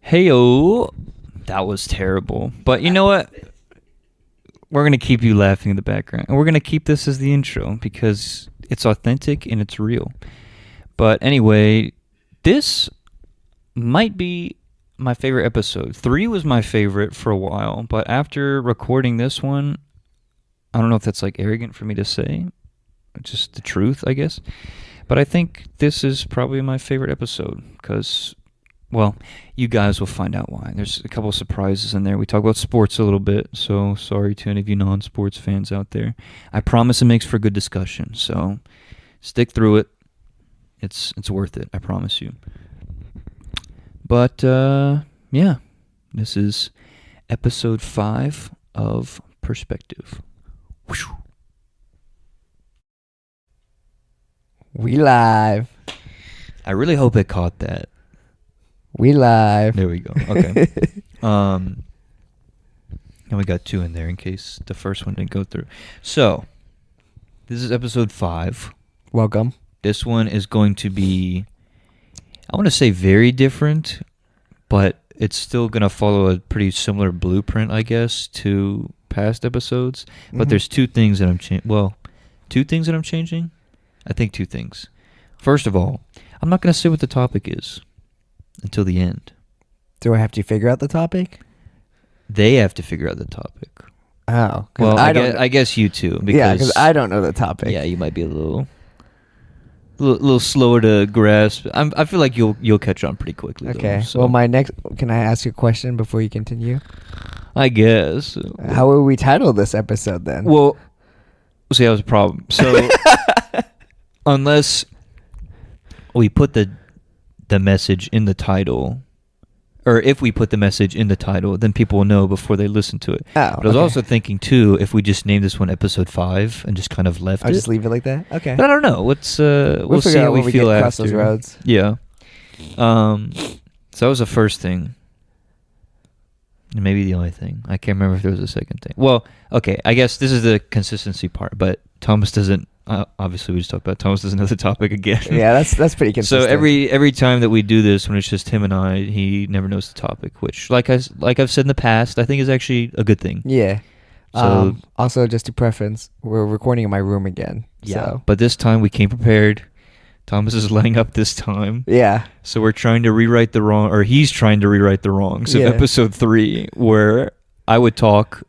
Heyo, that was terrible. But you know what? We're going to keep you laughing in the background. And we're going to keep this as the intro because it's authentic and it's real. But anyway, this might be my favorite episode. 3 was my favorite for a while, but after recording this one, I don't know if that's like arrogant for me to say. Just the truth, I guess. But I think this is probably my favorite episode because, well, you guys will find out why. There's a couple of surprises in there. We talk about sports a little bit, so sorry to any of you non-sports fans out there. I promise it makes for good discussion, so stick through it. It's worth it, I promise you. But, yeah, this is episode 5 of Perspective. Whew. We live. I really hope it caught that. We live. There we go. Okay. And we got 2 in there in case the first one didn't go through. So, this is episode 5. Welcome. This one is going to be, I want to say very different, but it's still going to follow a pretty similar blueprint, I guess, to past episodes. But there's 2 things that I'm changing. Well, 2 things that I'm changing? I think 2 things. First of all, I'm not going to say what the topic is until the end. Do I have to figure out the topic? They have to figure out the topic. Oh. Well, I guess you too. Because I don't know the topic. Yeah, you might be a little slower to grasp. I feel like you'll catch on pretty quickly. Okay. Though, so. Well, can I ask you a question before you continue? I guess. How will we title this episode then? Well, see, that was a problem. So, unless we put the message in the title, or if we put the message in the title, then people will know before they listen to it. Oh, but I was also thinking too, if we just named this one episode 5 and just kind of left I'll it. just leave it like that. Okay. But I don't know. Let's we'll see how we feel get after. Across those roads. Yeah. So that was the first thing. And maybe the only thing. I can't remember if there was a second thing. Well, okay. I guess this is the consistency part, but Thomas doesn't. Obviously, we just talked about Thomas doesn't know the topic again. Yeah, that's pretty consistent. So every time that we do this, when it's just him and I, he never knows the topic, which, like I've said in the past, I think is actually a good thing. Yeah. So also, just to preference, we're recording in my room again. Yeah. So. But this time we came prepared. Thomas is letting up this time. Yeah. So we're trying to rewrite the wrong, or he's trying to rewrite the wrongs of episode 3, where I would talk,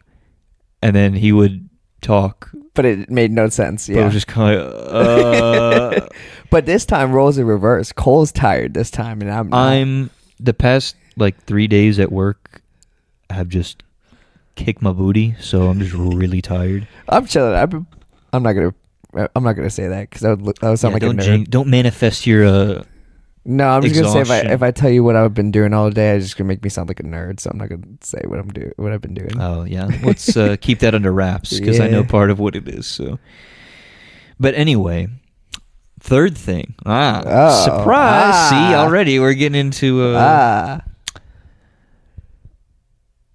and then he would talk. But it made no sense. Yeah. But it was just kind of. But this time, roles are reversed. Cole's tired this time, and I'm not. I'm the past 3 days at work have just kicked my booty, so I'm just really tired. I'm chilling. I'm not gonna say that because that would sound like a nerd. Don't manifest your. No, I'm just gonna say exhaustion. if I tell you what I've been doing all day, it's just gonna make me sound like a nerd. So I'm not gonna say what I've been doing. Oh yeah, let's keep that under wraps because I know part of what it is. So, but anyway, third thing. Surprise! See, already we're getting into.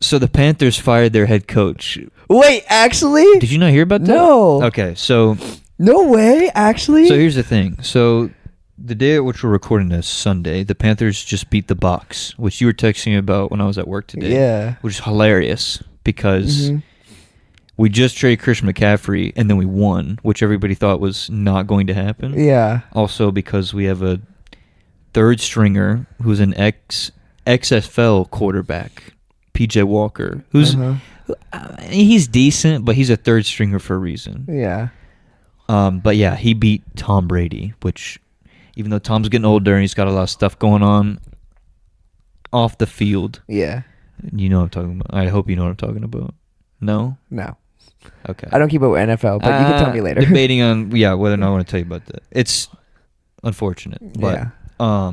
So the Panthers fired their head coach. Wait, actually? Did you not hear about that? No. Okay, so. No way, actually. So here's the thing. So. The day at which we're recording this, Sunday, the Panthers just beat the Bucs, which you were texting me about when I was at work today. Yeah. Which is hilarious because we just traded Christian McCaffrey and then we won, which everybody thought was not going to happen. Yeah. Also because we have a third stringer who's an XFL quarterback, PJ Walker, who's he's decent, but he's a third stringer for a reason. Yeah. But yeah, he beat Tom Brady, which. Even though Tom's getting older and he's got a lot of stuff going on off the field. Yeah. You know what I'm talking about. I hope you know what I'm talking about. No? No. Okay. I don't keep up with NFL, but you can tell me later. Debating on, whether or not I want to tell you about that. It's unfortunate. But, where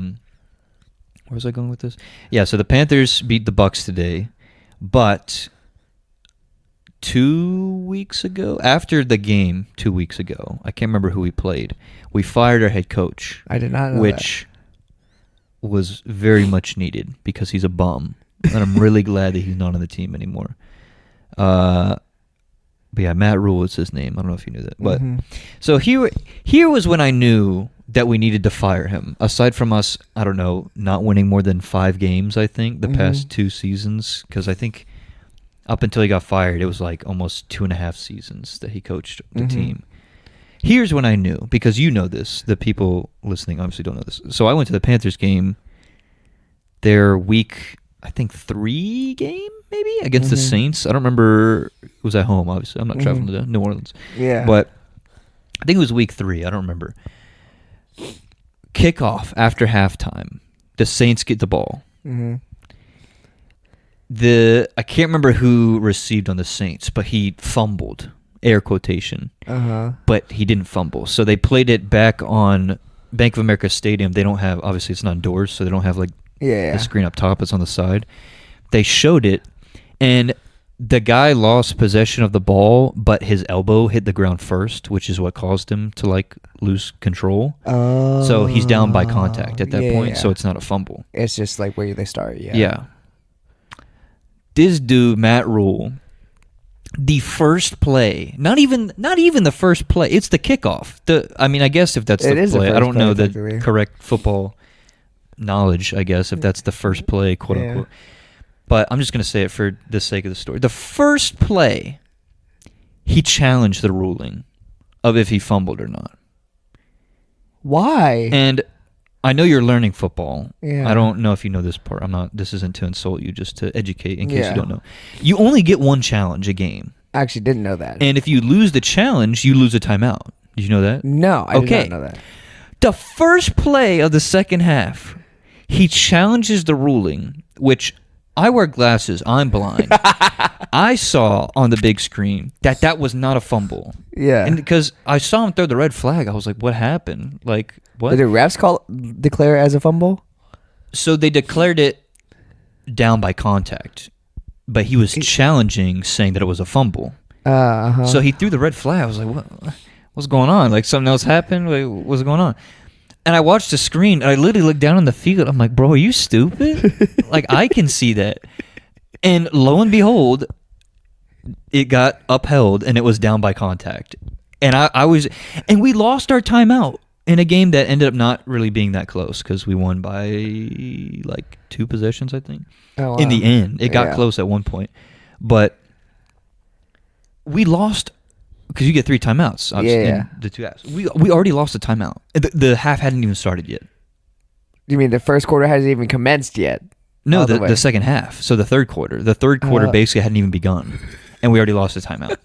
was I going with this? Yeah, so the Panthers beat the Bucs today, but 2 weeks ago, after the game 2 weeks ago, I can't remember who we played, we fired our head coach. I did not know which was very much needed because he's a bum. And I'm really glad that he's not on the team anymore. But yeah, Matt Rule is his name. I don't know if you knew that. But Mhm. so here was when I knew that we needed to fire him. Aside from us, I don't know, not winning more than 5 games, I think, the past 2 seasons. Because I think up until he got fired, it was like almost 2.5 seasons that he coached the team. Here's when I knew, because you know this. The people listening obviously don't know this. So I went to the Panthers game, their week, I think 3 game, maybe, against the Saints. I don't remember. It was at home, obviously. I'm not traveling to New Orleans. Yeah. But I think it was week 3. I don't remember. Kickoff after halftime. The Saints get the ball. Mhm. I can't remember who received on the Saints, but he fumbled, air quotation. But he didn't fumble. So they played it back on Bank of America Stadium. They don't have, obviously it's not indoors, so they don't have like Yeah. the screen up top. It's on the side. They showed it, and the guy lost possession of the ball, but his elbow hit the ground first, which is what caused him to like lose control. Oh. So he's down by contact at that Yeah. point, so it's not a fumble. It's just like where they start. Yeah. Yeah. This dude, Matt Rule, the first play, not even the first play, it's the kickoff. I guess if that's It the is the play, I first don't play, know the technically. correct football knowledge, I guess, if that's the first play, quote Yeah. unquote. But I'm just going to say it for the sake of the story. The first play, he challenged the ruling of if he fumbled or not. Why? And I know you're learning football. Yeah. I don't know if you know this part. This isn't to insult you, just to educate in case Yeah. you don't know. You only get one challenge a game. I actually didn't know that. And if you lose the challenge, you lose a timeout. Did you know that? No, I Okay. did not know that. The first play of the second half, he challenges the ruling, which I wear glasses. I'm blind. I saw on the big screen that was not a fumble. Yeah. And because I saw him throw the red flag, I was like, what happened? Like, what? Did the refs declare it as a fumble? So they declared it down by contact, but he was challenging, saying that it was a fumble. So he threw the red flag. I was like, what's going on? Like, something else happened? Like, what's going on? And I watched the screen, and I literally looked down on the field. I'm like, bro, are you stupid? Like, I can see that. And lo and behold, it got upheld, and it was down by contact. And and we lost our timeout in a game that ended up not really being that close because we won by like 2 possessions, I think. Oh, wow. In the end, it got Yeah. close at one point, but we lost because you get 3 timeouts. Obviously, Yeah. in the 2 halves. We already lost a timeout. The half hadn't even started yet. You mean the first quarter hasn't even commenced yet? No, All the way. the second half. So the third quarter. The third quarter basically hadn't even begun, and we already lost a timeout.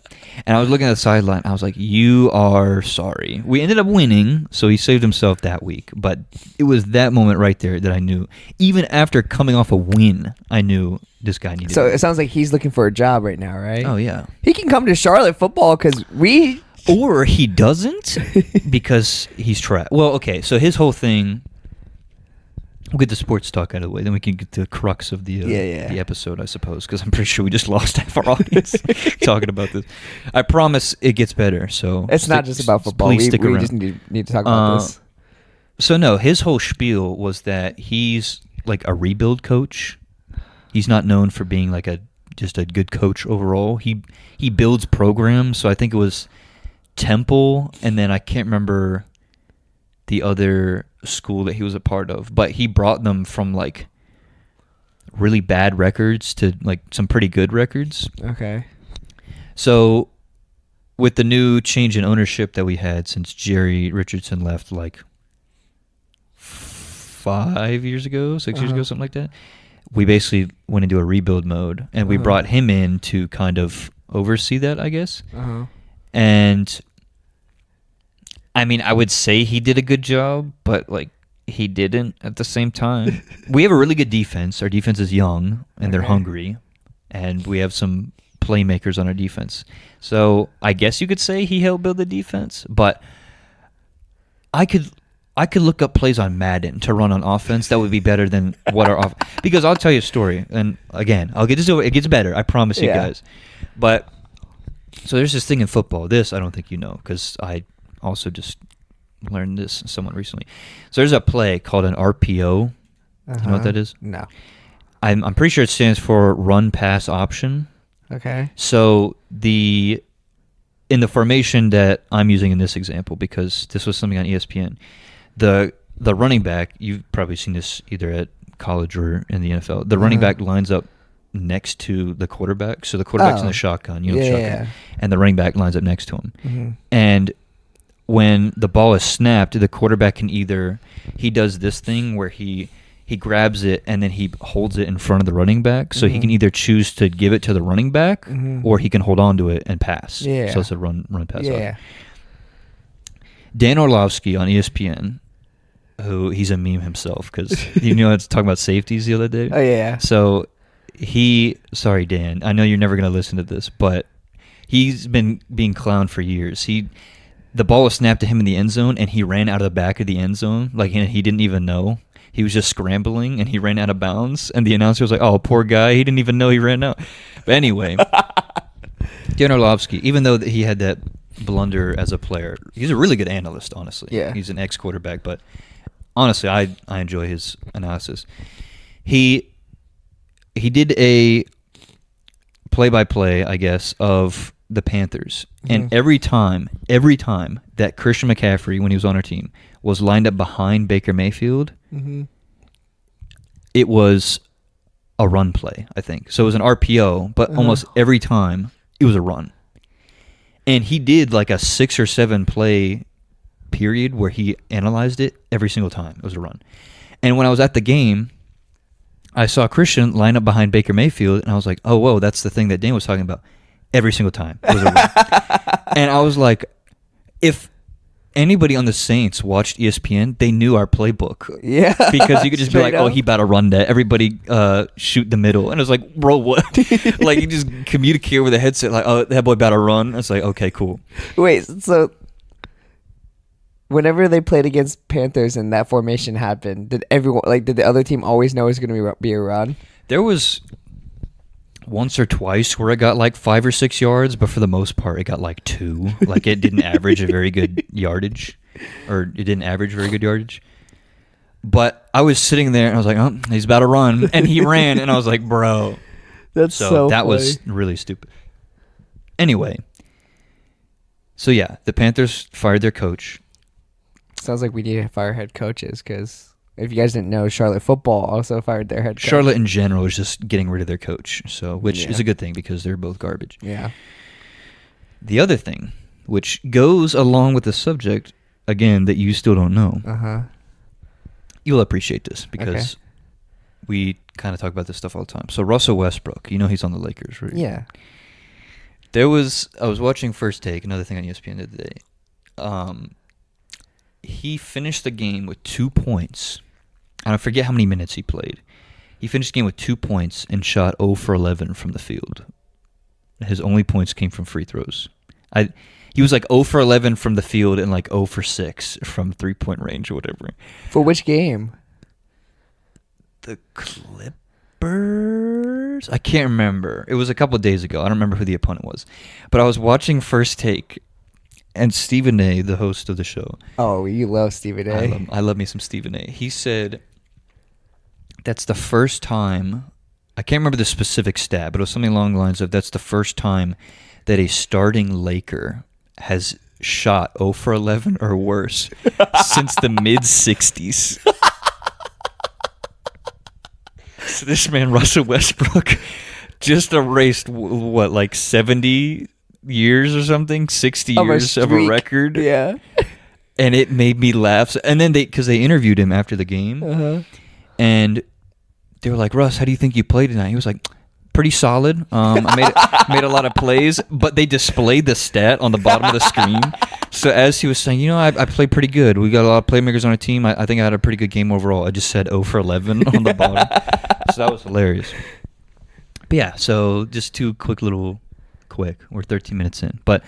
And I was looking at the sideline. I was like, "You are sorry." We ended up winning, so he saved himself that week. But it was that moment right there that I knew. Even after coming off a win, I knew this guy needed. So it sounds like he's looking for a job right now, right? Oh yeah. He can come to Charlotte football because Or he doesn't because he's trash. Well, okay. So his whole thing. We'll get the sports talk out of the way, then we can get the crux of the the episode, I suppose, because I'm pretty sure we just lost half our audience talking about this. I promise it gets better. So It's not just about football. Please We stick around. just need to talk about this. So no, his whole spiel was that he's like a rebuild coach. He's not known for being like just a good coach overall. He builds programs. So I think it was Temple, and then I can't remember the other school that he was a part of, but he brought them from like really bad records to like some pretty good records. Okay. So with the new change in ownership that we had since Jerry Richardson left like 5 years ago, 6 years ago, something like that, we basically went into a rebuild mode, and we brought him in to kind of oversee that, I guess. And I mean, I would say he did a good job, but like he didn't at the same time. We have a really good defense. Our defense is young and they're hungry, and we have some playmakers on our defense. So I guess you could say he helped build the defense, but I could look up plays on Madden to run on offense that would be better than what our because I'll tell you a story, and again, I'll get this over. It gets better, I promise you guys. But so there's this thing in football. This I don't think you know because I also just learned this somewhat recently. So there's a play called an RPO. You know what that is? No. I'm pretty sure it stands for run pass option. Okay. So the in the formation that I'm using in this example, because this was something on ESPN, the running back, you've probably seen this either at college or in the NFL, the running back lines up next to the quarterback. So the quarterback's in the shotgun, shotgun, and the running back lines up next to him. Mm-hmm. And when the ball is snapped, the quarterback can either, he does this thing where he grabs it and then he holds it in front of the running back. So he can either choose to give it to the running back or he can hold on to it and pass. Yeah. So it's a run pass. Yeah. Dan Orlovsky on ESPN, who he's a meme himself because I was talking about safeties the other day. Oh, yeah. So sorry, Dan, I know you're never going to listen to this, but he's been being clowned for years. The ball was snapped to him in the end zone and he ran out of the back of the end zone. Like he didn't even know. He was just scrambling and he ran out of bounds. And the announcer was like, "Oh, poor guy. He didn't even know he ran out." But anyway, Dan Orlovsky, even though he had that blunder as a player, he's a really good analyst, honestly. Yeah. He's an ex-quarterback, but honestly, I enjoy his analysis. He did a play-by-play, I guess, of the Panthers. And every time that Christian McCaffrey, when he was on our team, was lined up behind Baker Mayfield, it was a run play, I think. So it was an RPO, but almost every time it was a run. And he did like a 6 or 7 play period where he analyzed it every single time. It was a run. And when I was at the game, I saw Christian line up behind Baker Mayfield, and I was like, "Oh, whoa, that's the thing that Dan was talking about." Every single time it was a run. And I was like, if anybody on the Saints watched ESPN, they knew our playbook. Yeah. Because you could just be like, Straight "Oh, up. he about to run that. Everybody shoot the middle." And it was like, bro, what? Like, you just communicate over the headset like, "Oh, that boy about to run." It's like, okay, cool. Wait, so whenever they played against Panthers and that formation happened, did the other team always know it was going to be a run? There was once or twice where it got like 5 or 6 yards, but for the most part, it got like 2. Like, it didn't average a very good yardage, or it didn't average very good yardage. But I was sitting there and I was like, "Oh, he's about to run," and he ran, and I was like, bro. That's So that was really stupid. Anyway, so yeah, the Panthers fired their coach. Sounds like we need to fire head coaches, because if you guys didn't know, Charlotte football also fired their head coach. Charlotte in general is just getting rid of their coach, which Yeah. is a good thing because they're both garbage. Yeah. The other thing, which goes along with the subject, again, that you still don't know, Uh-huh. you'll appreciate this because we kind of talk about this stuff all the time. So Russell Westbrook, he's on the Lakers, right? Yeah. I was watching First Take, another thing on ESPN the other day. He finished the game with 2 points. And I forget how many minutes he played. He finished the game with 2 points and shot 0 for 11 from the field. His only points came from free throws. He was like 0 for 11 from the field and like 0 for 6 from 3-point range or whatever. For which game? The Clippers? I can't remember. It was a couple of days ago. I don't remember who the opponent was. But I was watching First Take, and Stephen A., the host of the show. Oh, you love Stephen A. I love me some Stephen A. He said that's the first time, I can't remember the specific stat, but it was something along the lines of that's the first time that a starting Laker has shot 0 for 11 or worse since the mid-'60s. So this man, Russell Westbrook, just erased, like 70 years or something? 60 years of a record? Yeah. And it made me laugh. And then because they interviewed him after the game, and they were like, "Russ, how do you think you played tonight?" He was like, "Pretty solid. I made a lot of plays," but they displayed the stat on the bottom of the screen. So as he was saying, I played pretty good. We got a lot of playmakers on our team. I think I had a pretty good game overall. I just said 0 for 11 on the bottom. So that was hilarious. But yeah, so just two quick. We're 13 minutes in, but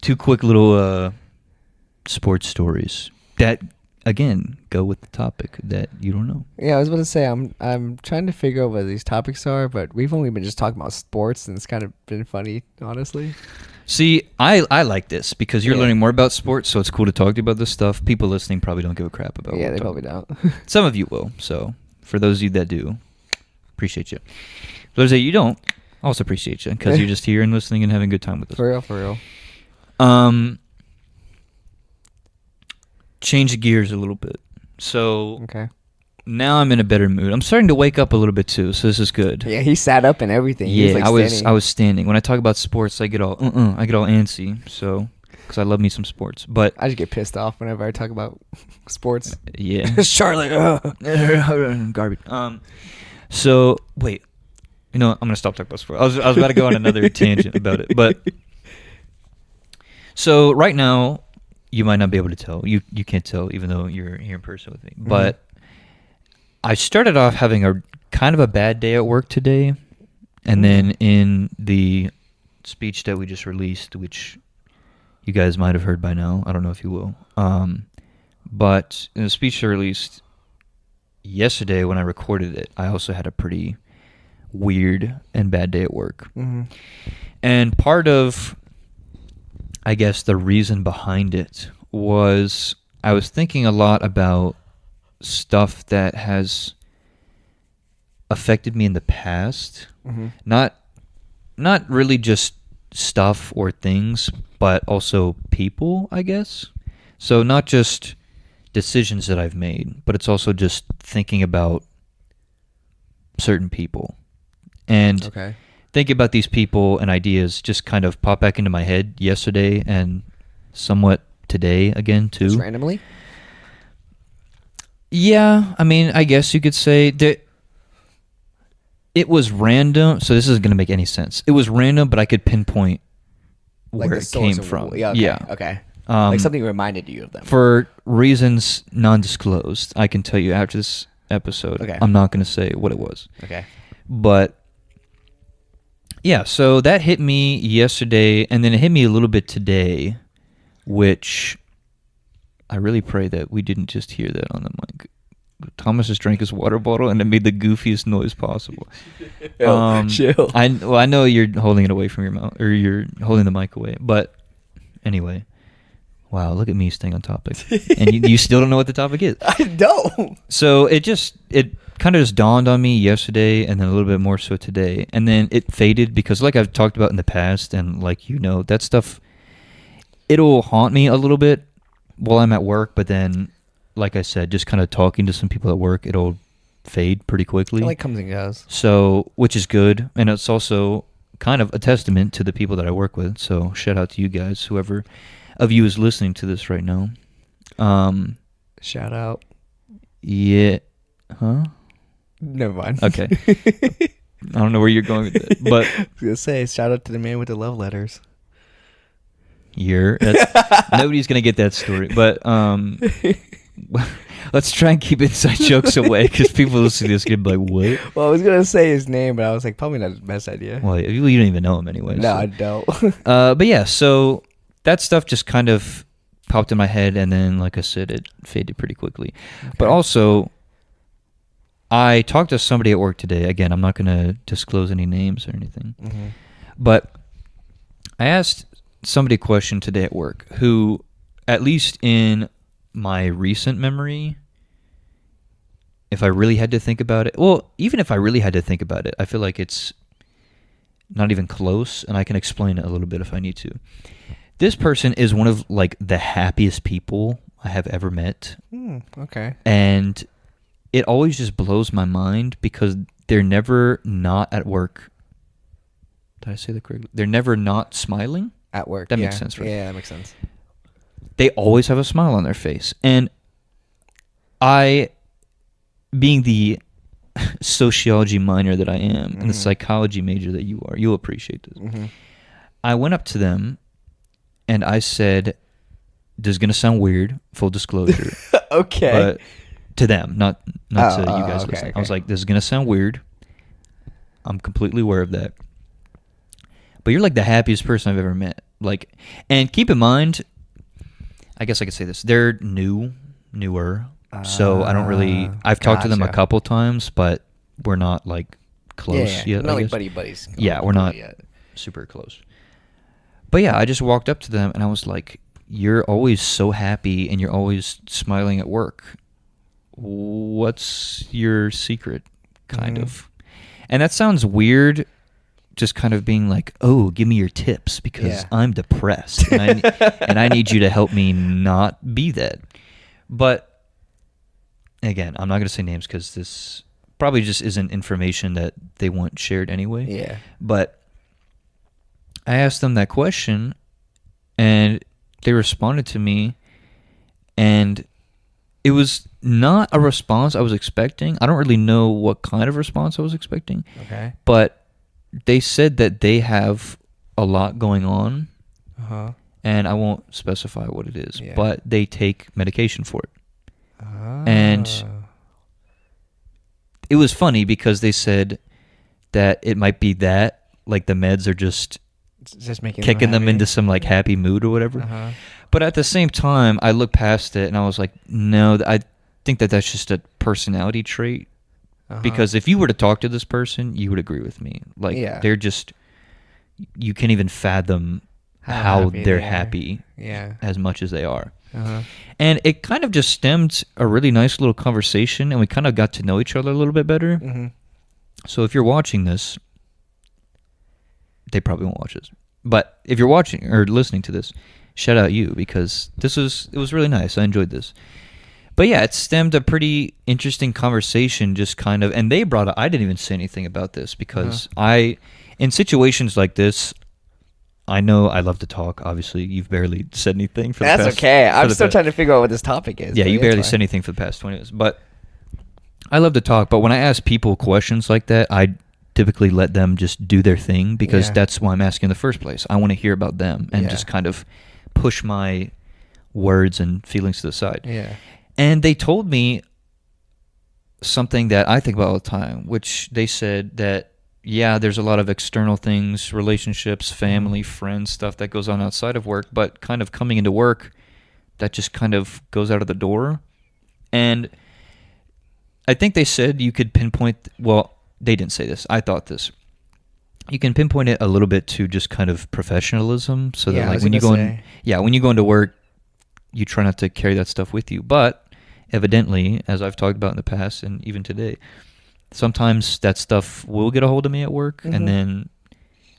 2 quick little sports stories that, again, go with the topic that you don't know. Yeah, I was about to say, I'm trying to figure out what these topics are, but we've only been just talking about sports, and it's kind of been funny, honestly. See, I like this because you're learning more about sports, so it's cool to talk to you about this stuff. People listening probably don't give a crap about Yeah, what they we're probably talking don't. about. Some of you will, so for those of you that do, appreciate you. For those that you don't, also appreciate you because you're just here and listening and having a good time with us. For real, for real. Um, change gears a little bit. So Okay. now I'm in a better mood. I'm starting to wake up a little bit too, so this is good. Yeah, he sat up and everything. He Yeah, was, like, I standing. was standing. When I talk about sports, I get all antsy. So, because I love me some sports. But I just get pissed off whenever I talk about sports. yeah, Charlotte. garbage. So wait, I'm gonna stop talking about sports. I was about to go on another tangent about it, but so right now, you might not be able to tell. You can't tell, even though you're here in person with me. Mhm. But I started off having a kind of a bad day at work today, and then in the speech that we just released, which you guys might have heard by now, I don't know if you will, but in the speech I released yesterday when I recorded it, I also had a pretty weird and bad day at work. Mm-hmm. And part of, I guess, the reason behind it was I was thinking a lot about stuff that has affected me in the past. Mm-hmm. Not really just stuff or things, but also people, I guess. So not just decisions that I've made, but it's also just thinking about certain people. And Okay. thinking about these people and ideas just kind of pop back into my head yesterday and somewhat today again too. Just randomly? Yeah, I mean, I guess you could say that it was random. So this isn't going to make any sense. It was random, but I could pinpoint Like where the it came source of- from. Yeah. Okay. Like something reminded you of them. For reasons non-disclosed, I can tell you after this episode. Okay. I'm not going to say what it was. Okay. But yeah, so that hit me yesterday, and then it hit me a little bit today, which I really pray that we didn't just hear that on the mic. Thomas just drank his water bottle, and it made the goofiest noise possible. Chill. I know you're holding it away from your mouth, or you're holding the mic away, but anyway. Wow, look at me staying on topic. And you still don't know what the topic is. I don't. So it kind of just dawned on me yesterday, and then a little bit more so today. And then it faded because, like I've talked about in the past, and like that stuff, it'll haunt me a little bit while I'm at work. But then, like I said, just kind of talking to some people at work, it'll fade pretty quickly. It like comes and goes. So, which is good. And it's also kind of a testament to the people that I work with. So shout out to you guys, whoever of you is listening to this right now. Shout out. Yeah. Huh? Never mind. Okay. I don't know where you're going with it, but I was gonna say shout out to the man with the love letters. nobody's gonna get that story. But let's try and keep inside jokes away because people listening to this could be like, "What?" Well, I was gonna say his name, but I was like, probably not the best idea. Well, you don't even know him anyway. No, so. I don't. But yeah, so that stuff just kind of popped in my head, and then, like I said, it faded pretty quickly. But Okay. also, I talked to somebody at work today. Again, I'm not going to disclose any names or anything. Mm-hmm. But I asked somebody a question today at work who, at least in my recent memory, if I really had to think about it, well, even if I really had to think about it, I feel like it's not even close, and I can explain it a little bit if I need to. This person is one of like the happiest people I have ever met, Okay. and it always just blows my mind because they're never not at work. Did I say that correctly? They're never not smiling. At work. That yeah. makes sense, right? Yeah, that makes sense. They always have a smile on their face, and I, being the sociology minor that I am and the psychology major that you are, you'll appreciate this. Mm-hmm. I went up to them and I said, "This is gonna sound weird, full disclosure." Okay. But to them, not to you guys okay, listening. okay. I was like, "This is gonna sound weird. I'm completely aware of that. But you're like the happiest person I've ever met. Like, and keep in mind, I guess I could say this: they're newer, so I don't really. I've talked to them a Gotcha. couple times, but we're not like close yet. Not I like guess. buddy buddies. Yeah, we're not yet. super close. But yeah, I just walked up to them and I was like, "You're always so happy and you're always smiling at work. What's your secret?" Kind of. And that sounds weird, just kind of being like, "Oh, give me your tips because Yeah. I'm depressed and I need you to help me not be that." But again, I'm not going to say names because this probably just isn't information that they want shared anyway. Yeah. But I asked them that question, and they responded to me, and it was not a response I was expecting. I don't really know what kind of response I was expecting, Okay. but they said that they have a lot going on, Uh-huh. and I won't specify what it is, Yeah. but they take medication for it. And it was funny because they said that it might be that, like the meds are just It's just making kicking them happy. into some like happy mood or whatever. Uh-huh. But at the same time, I looked past it and I was like, no, I think that that's just a personality trait. Uh-huh. Because if you were to talk to this person, you would agree with me. Like, Yeah. they're just, you can't even fathom how happy they're they are. happy Yeah. as much as they are. Uh-huh. And it kind of just stemmed a really nice little conversation, and we kind of got to know each other a little bit better. Mm-hmm. So if you're watching this, they probably won't watch this. But if you're watching or listening to this, shout out you, because it was really nice. I enjoyed this. But yeah, it stemmed a pretty interesting conversation, just kind of, and they brought up, I didn't even say anything about this because in situations like this, I know I love to talk. Obviously, you've barely said anything for the That's past. okay. for I'm the still past- trying to figure out what this topic is. Yeah, but you it's barely fine. said anything for the past 20 minutes. But I love to talk. But when I ask people questions like that, I typically let them just do their thing because Yeah. that's why I'm asking in the first place. I want to hear about them and Yeah. just kind of push my words and feelings to the side. Yeah. And they told me something that I think about all the time, which they said that, yeah, there's a lot of external things, relationships, family, friends, stuff that goes on outside of work, but kind of coming into work, that just kind of goes out of the door. And I think they said you could pinpoint, well, they didn't say this. I thought this. You can pinpoint it a little bit to just kind of professionalism, so Yeah, I that like was when you gonna go in, say. yeah, when you go into work, you try not to carry that stuff with you. But evidently, as I've talked about in the past and even today, sometimes that stuff will get a hold of me at work, Mhm. and then,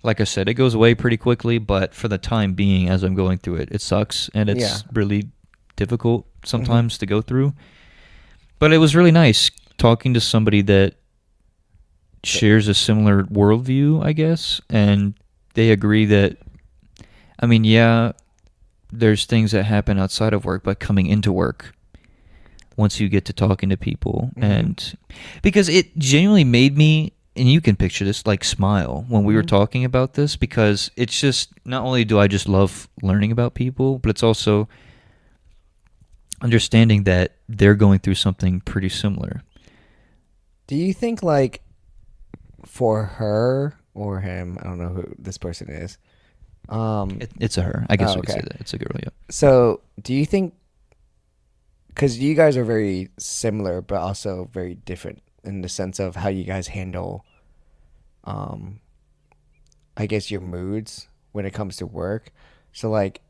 like I said, it goes away pretty quickly. But for the time being, as I'm going through it, it sucks, and it's Yeah. really difficult sometimes to go through. But it was really nice talking to somebody that shares a similar worldview, I guess, and they agree that, I mean, yeah, there's things that happen outside of work, but coming into work, once you get to talking to people, Mhm. and because it genuinely made me, and you can picture this, like smile when we were Mhm. talking about this, because it's just, not only do I just love learning about people, but it's also understanding that they're going through something pretty similar. Do you think, like, for her or him, I don't know who this person is. It's a her. I guess Oh, we could say okay. that. It's a girl, yeah. So, do you think, because you guys are very similar, but also very different in the sense of how you guys handle, I guess, your moods when it comes to work. So, like,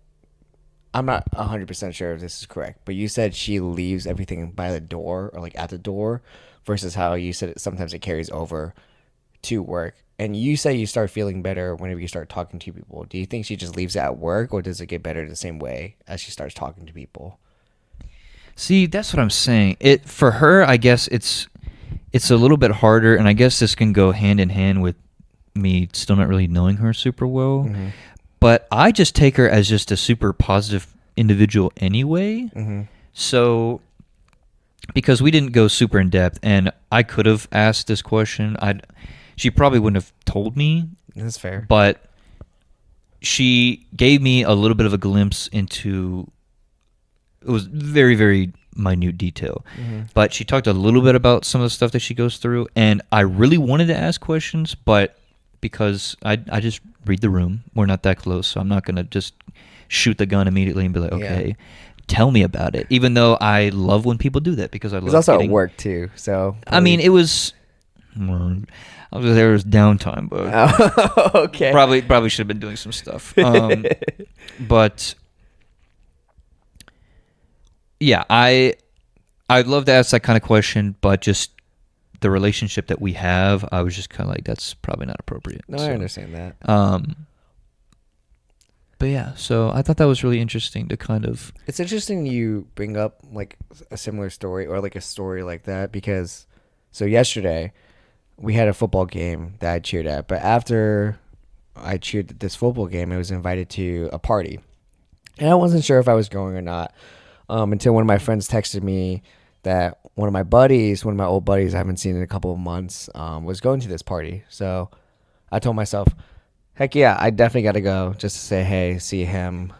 I'm not 100% sure if this is correct, but you said she leaves everything by the door or, like, at the door versus how you said sometimes it carries over to work. And you say you start feeling better whenever you start talking to people. Do you think she just leaves it at work, or does it get better the same way as she starts talking to people? See, that's what I'm saying. It for her, I guess it's a little bit harder, and I guess this can go hand in hand with me still not really knowing her super well. Mhm. But I just take her as just a super positive individual anyway. Mm-hmm. So because we didn't go super in depth, and I could have asked this question, she probably wouldn't have told me, That's fair. but she gave me a little bit of a glimpse into, it was very, very minute detail, but she talked a little bit about some of the stuff that she goes through, and I really wanted to ask questions, but because I just read the room, we're not that close, so I'm not going to just shoot the gun immediately and be like, okay, tell me about it, even though I love when people do that, because I love It's also getting, at work too, so. I mean, it was, there was downtime, but Oh, okay. probably should have been doing some stuff. But yeah, I'd love to ask that kind of question, but just the relationship that we have, I was just kind of like, that's probably not appropriate. No, So, I understand that. But yeah, so I thought that was really interesting to kind of. It's interesting you bring up like a similar story or like a story like that because so yesterday we had a football game that I cheered at, but after I cheered at this football game, I was invited to a party. And I wasn't sure if I was going or not until one of my friends texted me that one of my old buddies I haven't seen in a couple of months, was going to this party. So I told myself, heck yeah, I definitely got to go just to say hey, see him,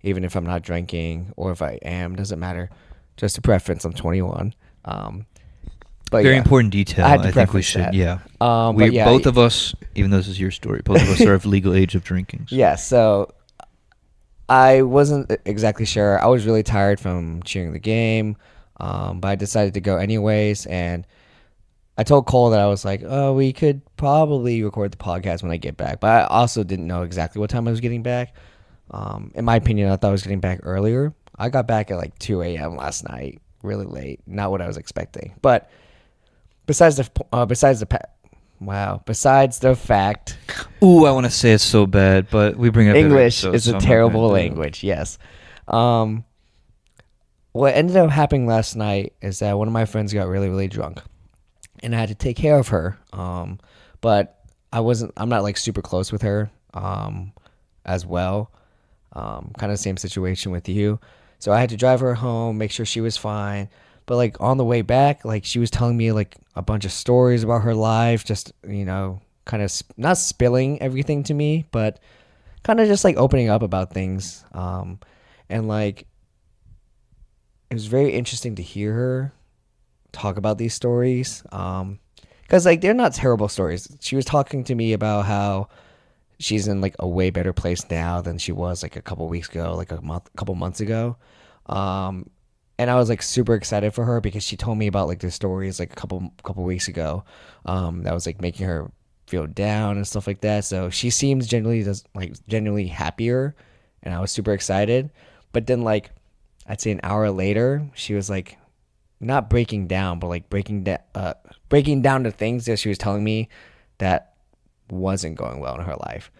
even if I'm not drinking or if I am, doesn't matter. Just a preference, I'm 21. But Very yeah, important detail. I had to I think we preface should. that. Yeah. But yeah, Both of us, even though this is your story, both of us are of legal age of drinking. So. Yeah, so I wasn't exactly sure. I was really tired from cheering the game, but I decided to go anyways. And I told Cole that I was like, oh, we could probably record the podcast when I get back. But I also didn't know exactly what time I was getting back. In my opinion, I thought I was getting back earlier. I got back at like 2 a.m. last night, really late. Not what I was expecting. But besides the fact, Ooh, I want to say it so bad, but we bring up every English episode, is so a I'm not terrible gonna do it. language. Yes. What ended up happening last night is that one of my friends got really, really drunk, and I had to take care of her. But I'm not like super close with her, as well. Kind of same situation with you. So I had to drive her home, make sure she was fine. But like on the way back, like she was telling me like a bunch of stories about her life, just, kind of not spilling everything to me, but kind of just like opening up about things. And like it was very interesting to hear her talk about these stories. Cause like they're not terrible stories. She was talking to me about how she's in like a way better place now than she was like a couple weeks ago, like couple months ago. And I was like super excited for her because she told me about like the stories like a couple weeks ago, that was like making her feel down and stuff like that. So she seems genuinely happier, and I was super excited. But then like I'd say an hour later, she was like not breaking down, but like breaking down to things that she was telling me that wasn't going well in her life.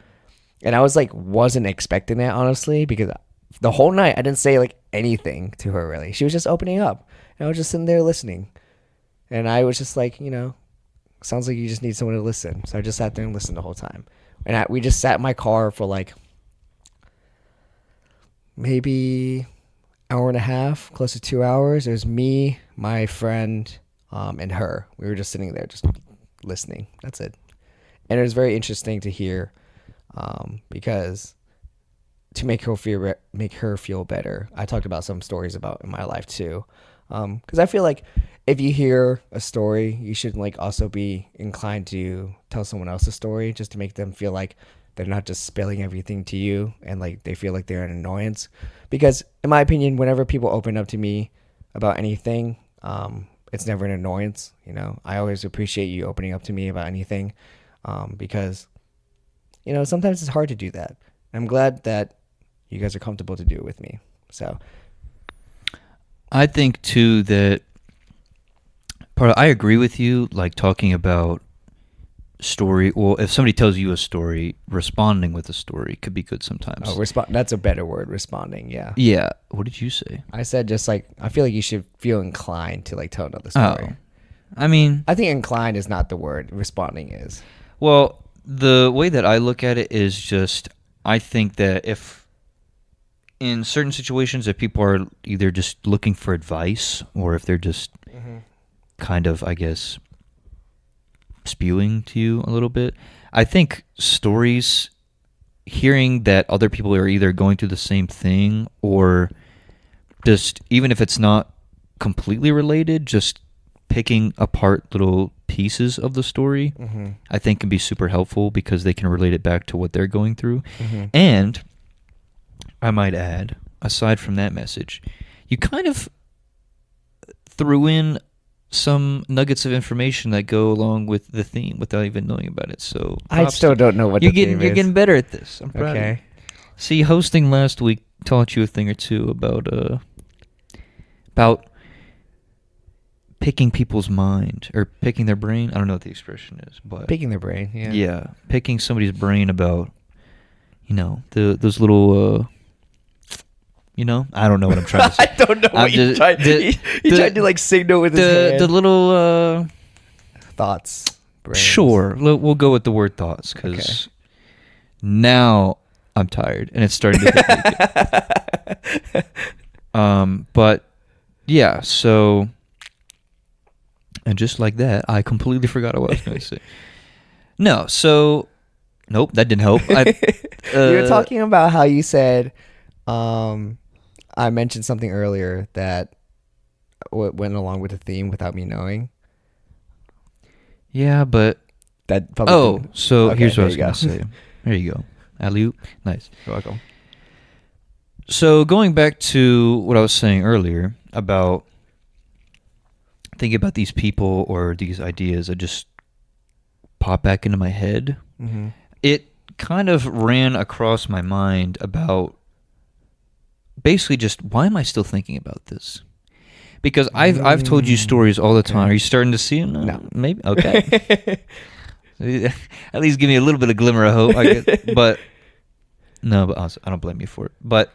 And I was like wasn't expecting that, honestly, because the whole night I didn't say like anything to her really. She was just opening up, and I was just sitting there listening. And I was just like, sounds like you just need someone to listen. So I just sat there and listened the whole time. And we just sat in my car for like maybe hour and a half, close to 2 hours. It was me, my friend, and her. We were just sitting there just listening. That's it. And it was very interesting to hear, because to make her feel better, I talked about some stories about in my life too. Because I feel like if you hear a story, you should like also be inclined to tell someone else a story just to make them feel like they're not just spilling everything to you and like they feel like they're an annoyance. Because in my opinion, whenever people open up to me about anything, it's never an annoyance. I always appreciate you opening up to me about anything, because sometimes it's hard to do that. I'm glad that you guys are comfortable to do it with me. So I think too that I agree with you, like talking about story, or if somebody tells you a story, responding with a story could be good sometimes. That's a better word, responding. Yeah. Yeah. What did you say? I said just like, I feel like you should feel inclined to like tell another story. Oh, I mean, I think inclined is not the word. Responding is. well, the way that I look at it is just, I think that if in certain situations, if people are either just looking for advice or if they're just kind of, I guess, spewing to you a little bit, I think stories, hearing that other people are either going through the same thing or just, even if it's not completely related, just picking apart little pieces of the story, I think can be super helpful because they can relate it back to what they're going through. And I might add, aside from that message, you kind of threw in some nuggets of information that go along with the theme without even knowing about it. So I still don't know what you're the theme is. You're getting better at this. I'm proud of you. Okay. See, hosting last week taught you a thing or two about picking people's mind or picking their brain. I don't know what the expression is, but Picking their brain. Yeah. yeah, picking somebody's brain about, those little, I don't know what I'm trying to say. I don't know what you tried. He tried to like signal with his hand. The little Thoughts. Brains. sure, we'll go with the word thoughts because now I'm tired and it's starting to get weak. But yeah, so. And just like that, I completely forgot what I was going to say. No, so nope, that didn't help. You were talking about how you said, I mentioned something earlier that went along with the theme without me knowing. Yeah, but That probably didn't- so Okay, here's what I there was you going go. to say. There you go. Alley-oop. Nice. You're welcome. So going back to what I was saying earlier about thinking about these people or these ideas that just pop back into my head, Mm-hmm. it kind of ran across my mind about basically just why am I still thinking about this? Because I've told you stories all the time. Okay. Are you starting to see it? No. Maybe. Okay. At least give me a little bit of glimmer of hope, I guess. But no, but honestly, I don't blame you for it. But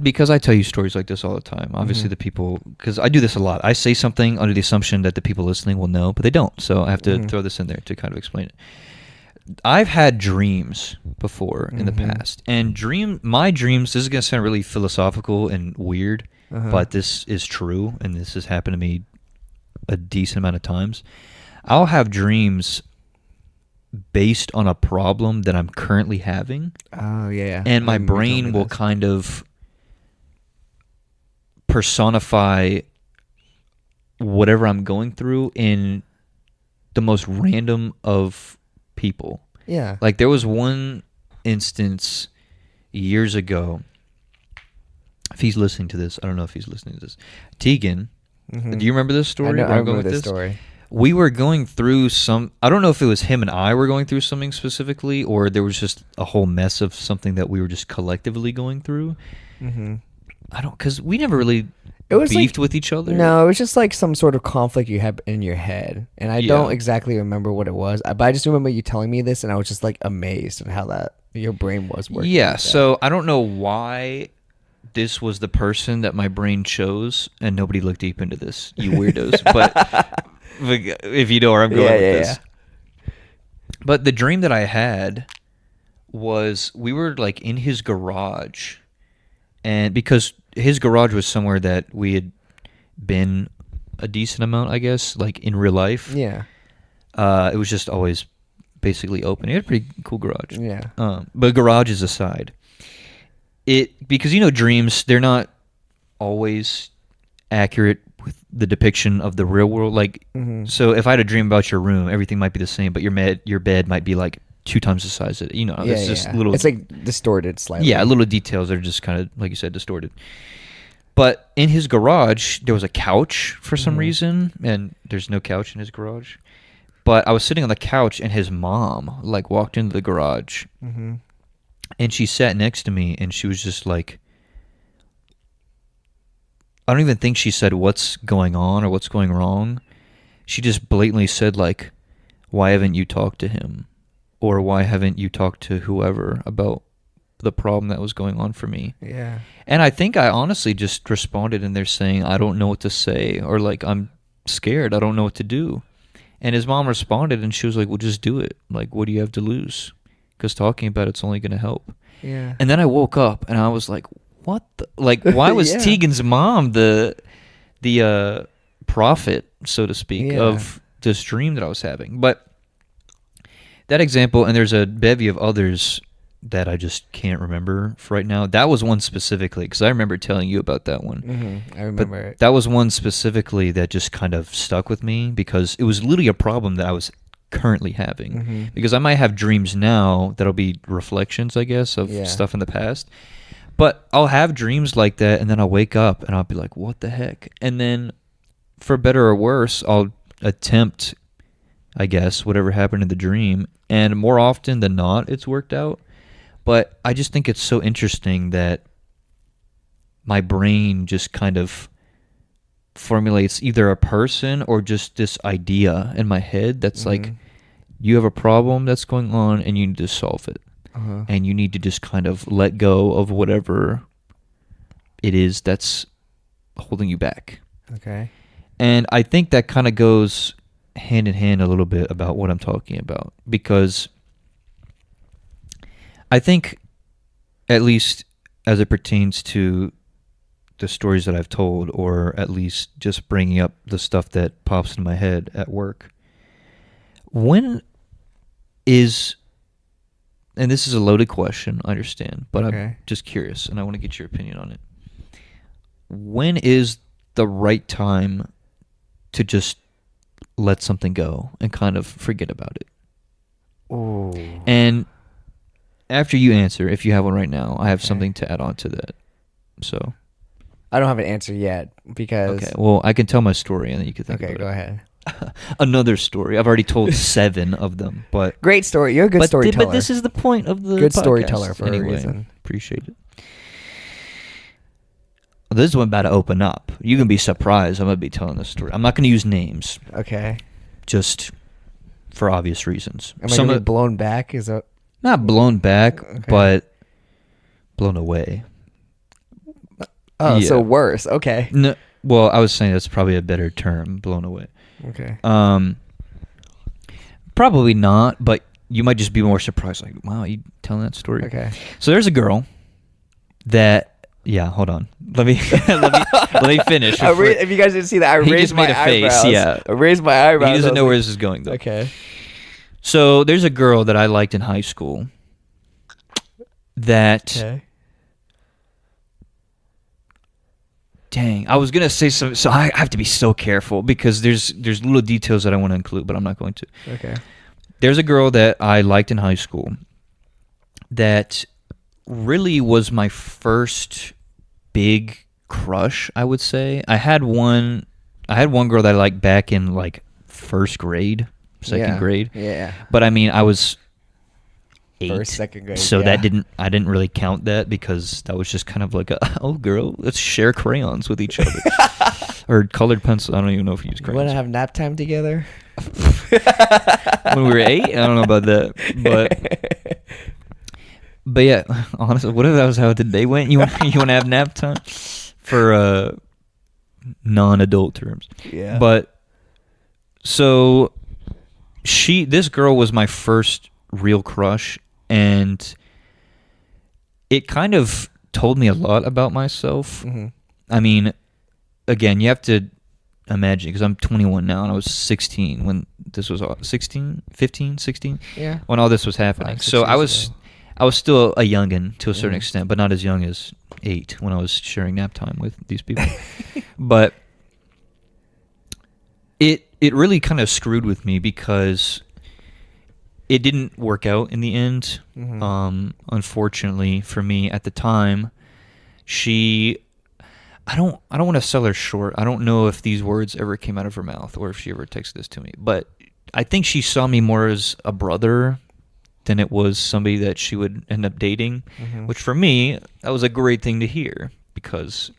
because I tell you stories like this all the time. Obviously, Mhm. the people, because I do this a lot. I say something under the assumption that the people listening will know, but they don't. So I have to Mhm. throw this in there to kind of explain it. I've had dreams before in the Mhm. past, and my dreams. This is gonna sound really philosophical and weird, Uh-huh. but this is true, and this has happened to me a decent amount of times. I'll have dreams based on a problem that I'm currently having, Oh yeah. and my You told me brain will this. kind of personify whatever I'm going through in the most random of people. Yeah. Like there was one instance years ago. If he's listening to this, I don't know if he's listening to this. Tegan, Mhm. do you remember this story? I know. where I I'm going remember with this story. We were going through I don't know if it was him and I were going through something specifically, or there was just a whole mess of something that we were just collectively going through. Mm-hmm. Because we never really It was beefed like, with each other. No, it was just like some sort of conflict you had in your head, and I Yeah. don't exactly remember what it was. But I just remember you telling me this, and I was just like amazed at how that your brain was working. Yeah, like that. so I don't know why this was the person that my brain chose, and nobody looked deep into this, you weirdos. but if you know where I'm going with this. But the dream that I had was we were like in his garage, and because his garage was somewhere that we had been a decent amount, I guess, like in real life. Yeah. It was just always basically open. He had a pretty cool garage. Yeah. But garages aside, because dreams, they're not always accurate with the depiction of the real world. Like, Mhm. so if I had a dream about your room, everything might be the same, but your bed might be like 2 times the size of it. It's just little. It's like distorted slightly. Yeah, little details that are just kind of, like you said, distorted. But in his garage, there was a couch for some Mhm. reason, and there's no couch in his garage. But I was sitting on the couch, and his mom like walked into the garage, Mm-hmm. and she sat next to me, and she was just like, I don't even think she said what's going on or what's going wrong. She just blatantly said like, why haven't you talked to him? Or why haven't you talked to whoever about the problem that was going on for me? Yeah. And I think I honestly just responded in there saying, I don't know what to say, or like, I'm scared, I don't know what to do. And his mom responded, and she was like, well, just do it. Like, what do you have to lose? Because talking about it's only going to help. Yeah. And then I woke up, and I was like, what the? Like, why was Yeah. Tegan's mom the prophet, so to speak, Yeah. of this dream that I was having? But that example, and there's a bevy of others that I just can't remember for right now. That was one specifically, because I remember telling you about that one. Mm-hmm. I But remember it. that was one specifically that just kind of stuck with me, because it was literally a problem that I was currently having. Mm-hmm. Because I might have dreams now that'll be reflections, I guess, of Yeah. stuff in the past. But I'll have dreams like that, and then I'll wake up, and I'll be like, what the heck? And then, for better or worse, I'll attempt, I guess, whatever happened in the dream. And more often than not, it's worked out. But I just think it's so interesting that my brain just kind of formulates either a person or just this idea in my head that's like, Mhm. you have a problem that's going on and you need to solve it. Uh-huh. And you need to just kind of let go of whatever it is that's holding you back. Okay. And I think that kind of goes hand in hand a little bit about what I'm talking about, because I think, at least as it pertains to the stories that I've told, or at least just bringing up the stuff that pops in my head at work, when is, and this is a loaded question, I understand, but I'm Okay. just curious and I want to get your opinion on it. When is the right time to just let something go and kind of forget about it? Ooh. And after you answer, if you have one right now, I have Okay. something to add on to that. So, I don't have an answer yet because. okay, well, I can tell my story and then you can think Okay, about go it. ahead. Another story. I've already told 7 of them, but Great story. You're a good but, storyteller. but this is the point of the Good podcast. storyteller for a Anyway, reason. Appreciate it. This is one about to open up. You can be surprised. I'm gonna be telling this story. I'm not gonna use names, Okay. just for obvious reasons. Am I gonna be blown back? Is that Not blown back, Okay. but blown away. Oh, so Yeah. worse. Okay. No, well, I was saying that's probably a better term, blown away. Okay. Probably not, but you might just be more surprised. Like, wow, you telling that story? Okay. So there's a girl that. Yeah, hold on. Let me let me finish. I before- if you guys didn't see that, I He raised just my made a face, eyebrows. yeah. I raised my eyebrows. He doesn't I was know where like, this is going though. Okay. So there's a girl that I liked in high school that. Okay. Dang, I was gonna say something, so I have to be so careful because there's little details that I want to include, but I'm not going to. Okay. There's a girl that I liked in high school that really was my first big crush, I would say. I had one girl that I liked back in like first grade, second Yeah. grade. Yeah. But I mean, I was 8. First, second grade. So yeah. I didn't really count that because that was just kind of like oh girl, let's share crayons with each other. Or colored pencil. I don't even know if you use You want crayons. to have nap time together? When we were 8, I don't know about that. But yeah, honestly, what if that was how the day went? You want to have nap time for non-adult terms. Yeah. But so this girl was my first real crush, and it kind of told me a lot about myself. Mhm. I mean, again, you have to imagine, because I'm 21 now and I was 16 when this was 16, 15, 16 Yeah. when all this was happening. 5, 6 So years I was still a youngin to a certain Mhm. extent, but not as young as 8 when I was sharing nap time with these people. But it really kind of screwed with me because it didn't work out in the end. Mhm. Unfortunately for me at the time, I don't want to sell her short. I don't know if these words ever came out of her mouth or if she ever texted this to me, but I think she saw me more as a brother than it was somebody that she would end up dating, Mhm. which for me, that was a great thing to hear because,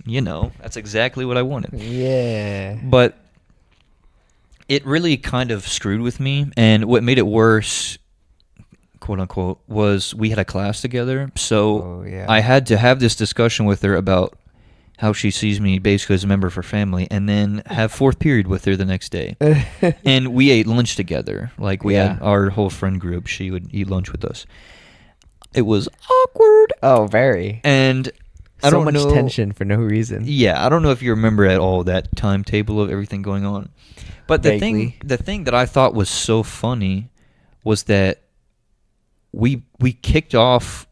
that's exactly what I wanted. Yeah. But it really kind of screwed with me, and what made it worse, quote unquote, was we had a class together. So Oh, yeah. I had to have this discussion with her about how she sees me basically as a member of her family, and then have fourth period with her the next day. And we ate lunch together. Like we had Yeah. our whole friend group. She would eat lunch with us. It was awkward, Oh, very. and I So don't much know. tension for no reason. Yeah, I don't know if you remember at all that timetable of everything going on. But the Vaguely. thing that I thought was so funny was that we kicked off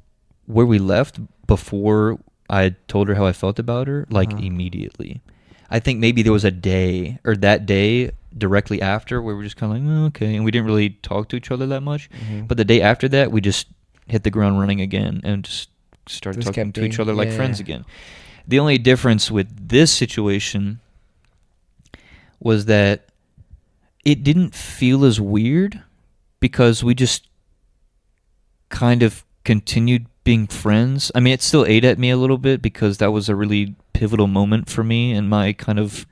where we left before I had told her how I felt about her, like Uh-huh. immediately. I think maybe there was a day or that day directly after where we were just kind of like, okay, and we didn't really talk to each other that much. Mhm. But the day after that, we just hit the ground running again and just started Just talking kept to each being- other like yeah. friends again. The only difference with this situation was that it didn't feel as weird because we just kind of continued being friends, I mean, it still ate at me a little bit because that was a really pivotal moment for me in my kind of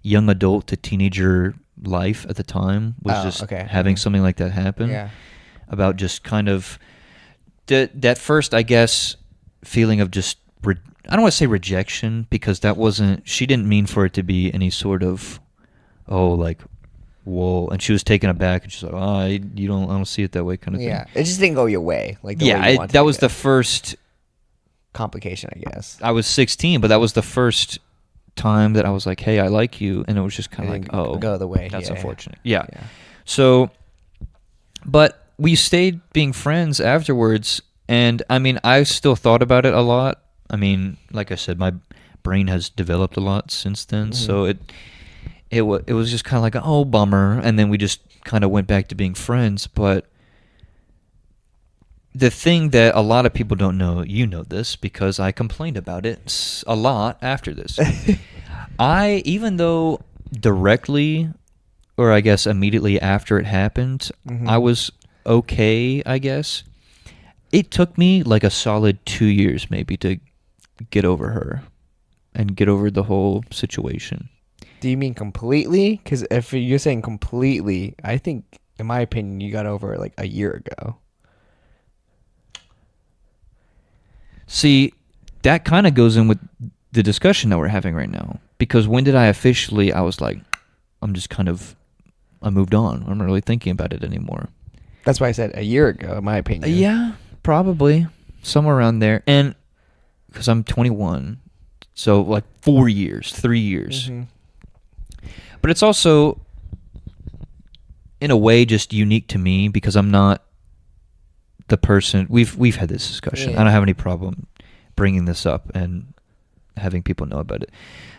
young adult to teenager life at the time, was Oh, just okay. having Mhm. something like that happen. Yeah. About just kind of that first, I guess, feeling of just I don't want to say rejection, because that wasn't, she didn't mean for it to be any sort of, oh, like, whoa, and she was taken aback and she's like, oh, I don't see it that way, kind of Yeah. thing. It just didn't go your way. Like the way Yeah, you wanted that to was go. the first. Complication, I guess. I was 16, but that was the first time that I was like, hey, I like you, and it was just kind It of didn't like, oh, go the way. that's Yeah, unfortunate. Yeah. Yeah. So, but we stayed being friends afterwards, and I mean, I still thought about it a lot. I mean, like I said, my brain has developed a lot since then, so it was just kind of like, oh, bummer, and then we just kind of went back to being friends. But the thing that a lot of people don't know, you know this because I complained about it a lot after this. Even though directly, or I guess immediately after it happened, I was okay, I guess. It took me like a solid 2 years maybe to get over her and get over the whole situation. Do you mean completely? Because if you're saying completely, I think, in my opinion, you got over it like a year ago. See, that kind of goes in with the discussion that we're having right now. Because when did I was like, I moved on. I'm not really thinking about it anymore. That's why I said a year ago, in my opinion. Yeah, probably. Somewhere around there. And because I'm 21, so like 4 years, 3 years. Mhm. But it's also, in a way, just unique to me because I'm not the person. We've had this discussion. Yeah. I don't have any problem bringing this up and having people know about it.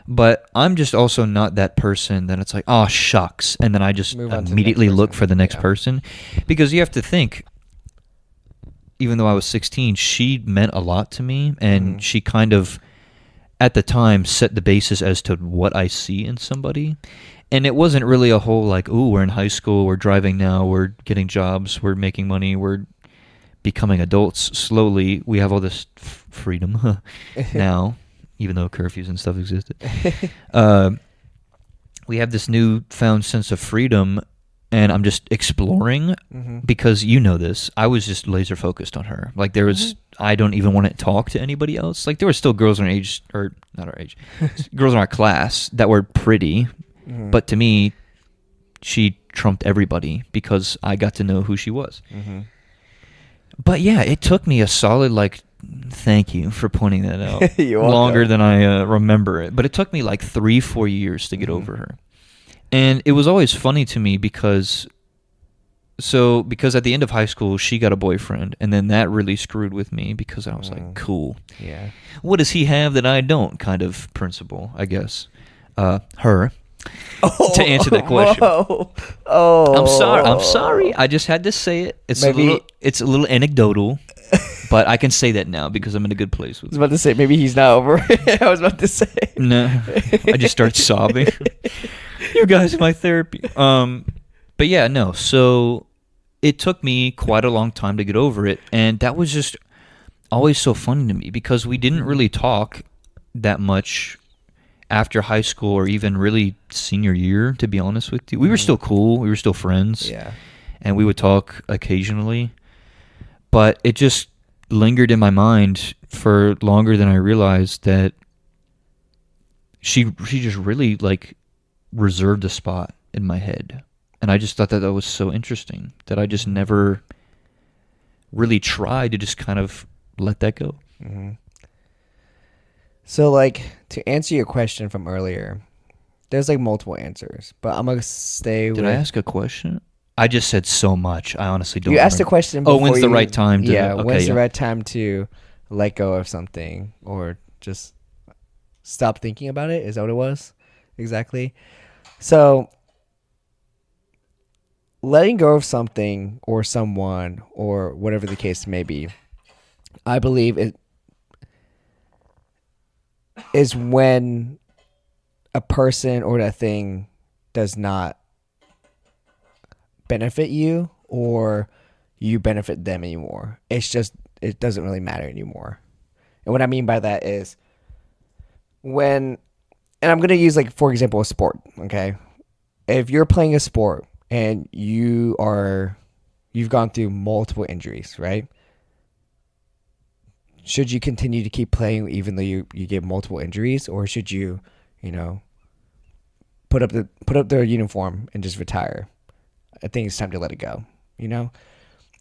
But I'm just also not that person that it's like, oh, shucks, and then I just Move on to the immediately next look person. for the next Yeah. person. Because you have to think, even though I was 16, she meant a lot to me, and Mhm. she kind of, at the time, set the basis as to what I see in somebody. And it wasn't really a whole like, ooh, we're in high school, we're driving now, we're getting jobs, we're making money, we're becoming adults slowly. We have all this freedom now, even though curfews and stuff existed. We have this newfound sense of freedom, and I'm just exploring Mhm. because you know this. I was just laser focused on her. Like there was, I don't even want to talk to anybody else. Like there were still girls our age, or not our age, girls in our class that were pretty, Mhm. but to me, she trumped everybody because I got to know who she was. Mhm. But yeah, it took me a solid thank you for pointing that out. You're welcome. Longer than I remember it, but it took me like 3-4 years to get over her. And it was always funny to me because at the end of high school she got a boyfriend, and then that really screwed with me because I was like, cool, Yeah. what does he have that I don't, kind of principle, I guess. Her. To answer that question. Whoa. Oh. I'm sorry. I just had to say it. It's Maybe- it's a little anecdotal, but I can say that now because I'm in a good place I with was it. about to say, maybe he's not over it. I was about to say. No, I just start sobbing. You guys are my therapy. But yeah, no. So it took me quite a long time to get over it, and that was just always so funny to me because we didn't really talk that much after high school or even really senior year, to be honest with you. We were still cool. We were still friends. Yeah. And we would talk occasionally. But it just lingered in my mind for longer than I realized that she just really reserved a spot in my head. And I just thought that was so interesting that I just never really tried to just kind of let that go. Mm-hmm. So, to answer your question from earlier, there's multiple answers, but I'm gonna stay with. Did I ask a question? I just said so much. I honestly don't. You asked the remember. question. Oh, Before when's the you- right time to? Yeah, okay, when's yeah. the right time to let go of something or just stop thinking about it? Is that what it was? Exactly. So, letting go of something or someone or whatever the case may be, I believe it is when a person or that thing does not benefit you or you benefit them anymore. It's it doesn't really matter anymore. And what I mean by that is when, and I'm gonna use like for example a sport. Okay, if you're playing a sport and you've gone through multiple injuries, right? Should you continue to keep playing even though you get multiple injuries, or should you, you know, put up their uniform and just retire? I think it's time to let it go. You know,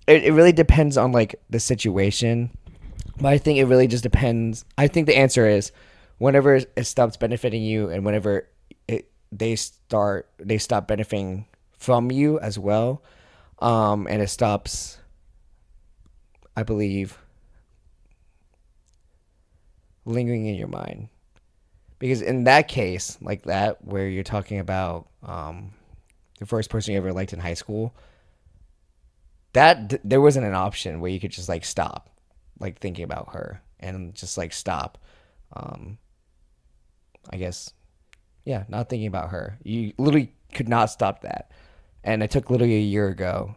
it really depends on like the situation, but I think it really just depends. I think the answer is whenever it stops benefiting you, and whenever they stop benefiting from you as well, and it stops, I believe, lingering in your mind. Because in that case, like that, where you're talking about the first person you ever liked in high school, that there wasn't an option where you could just like stop, like thinking about her and just like stop. I guess, yeah, not thinking about her. You literally could not stop that, and it took literally a year ago.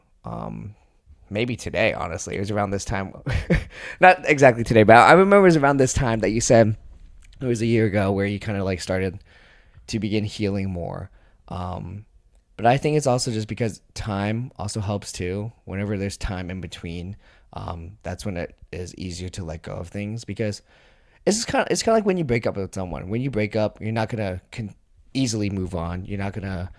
Maybe today, honestly, it was around this time. Not exactly today, but I remember it was around this time that you said it was a year ago where you kind of like started to begin healing more. But I think it's also just because time also helps too. Whenever there's time in between, that's when it is easier to let go of things, because it's kind of like when you break up with someone. When you break up, you're not gonna easily move on. You're not gonna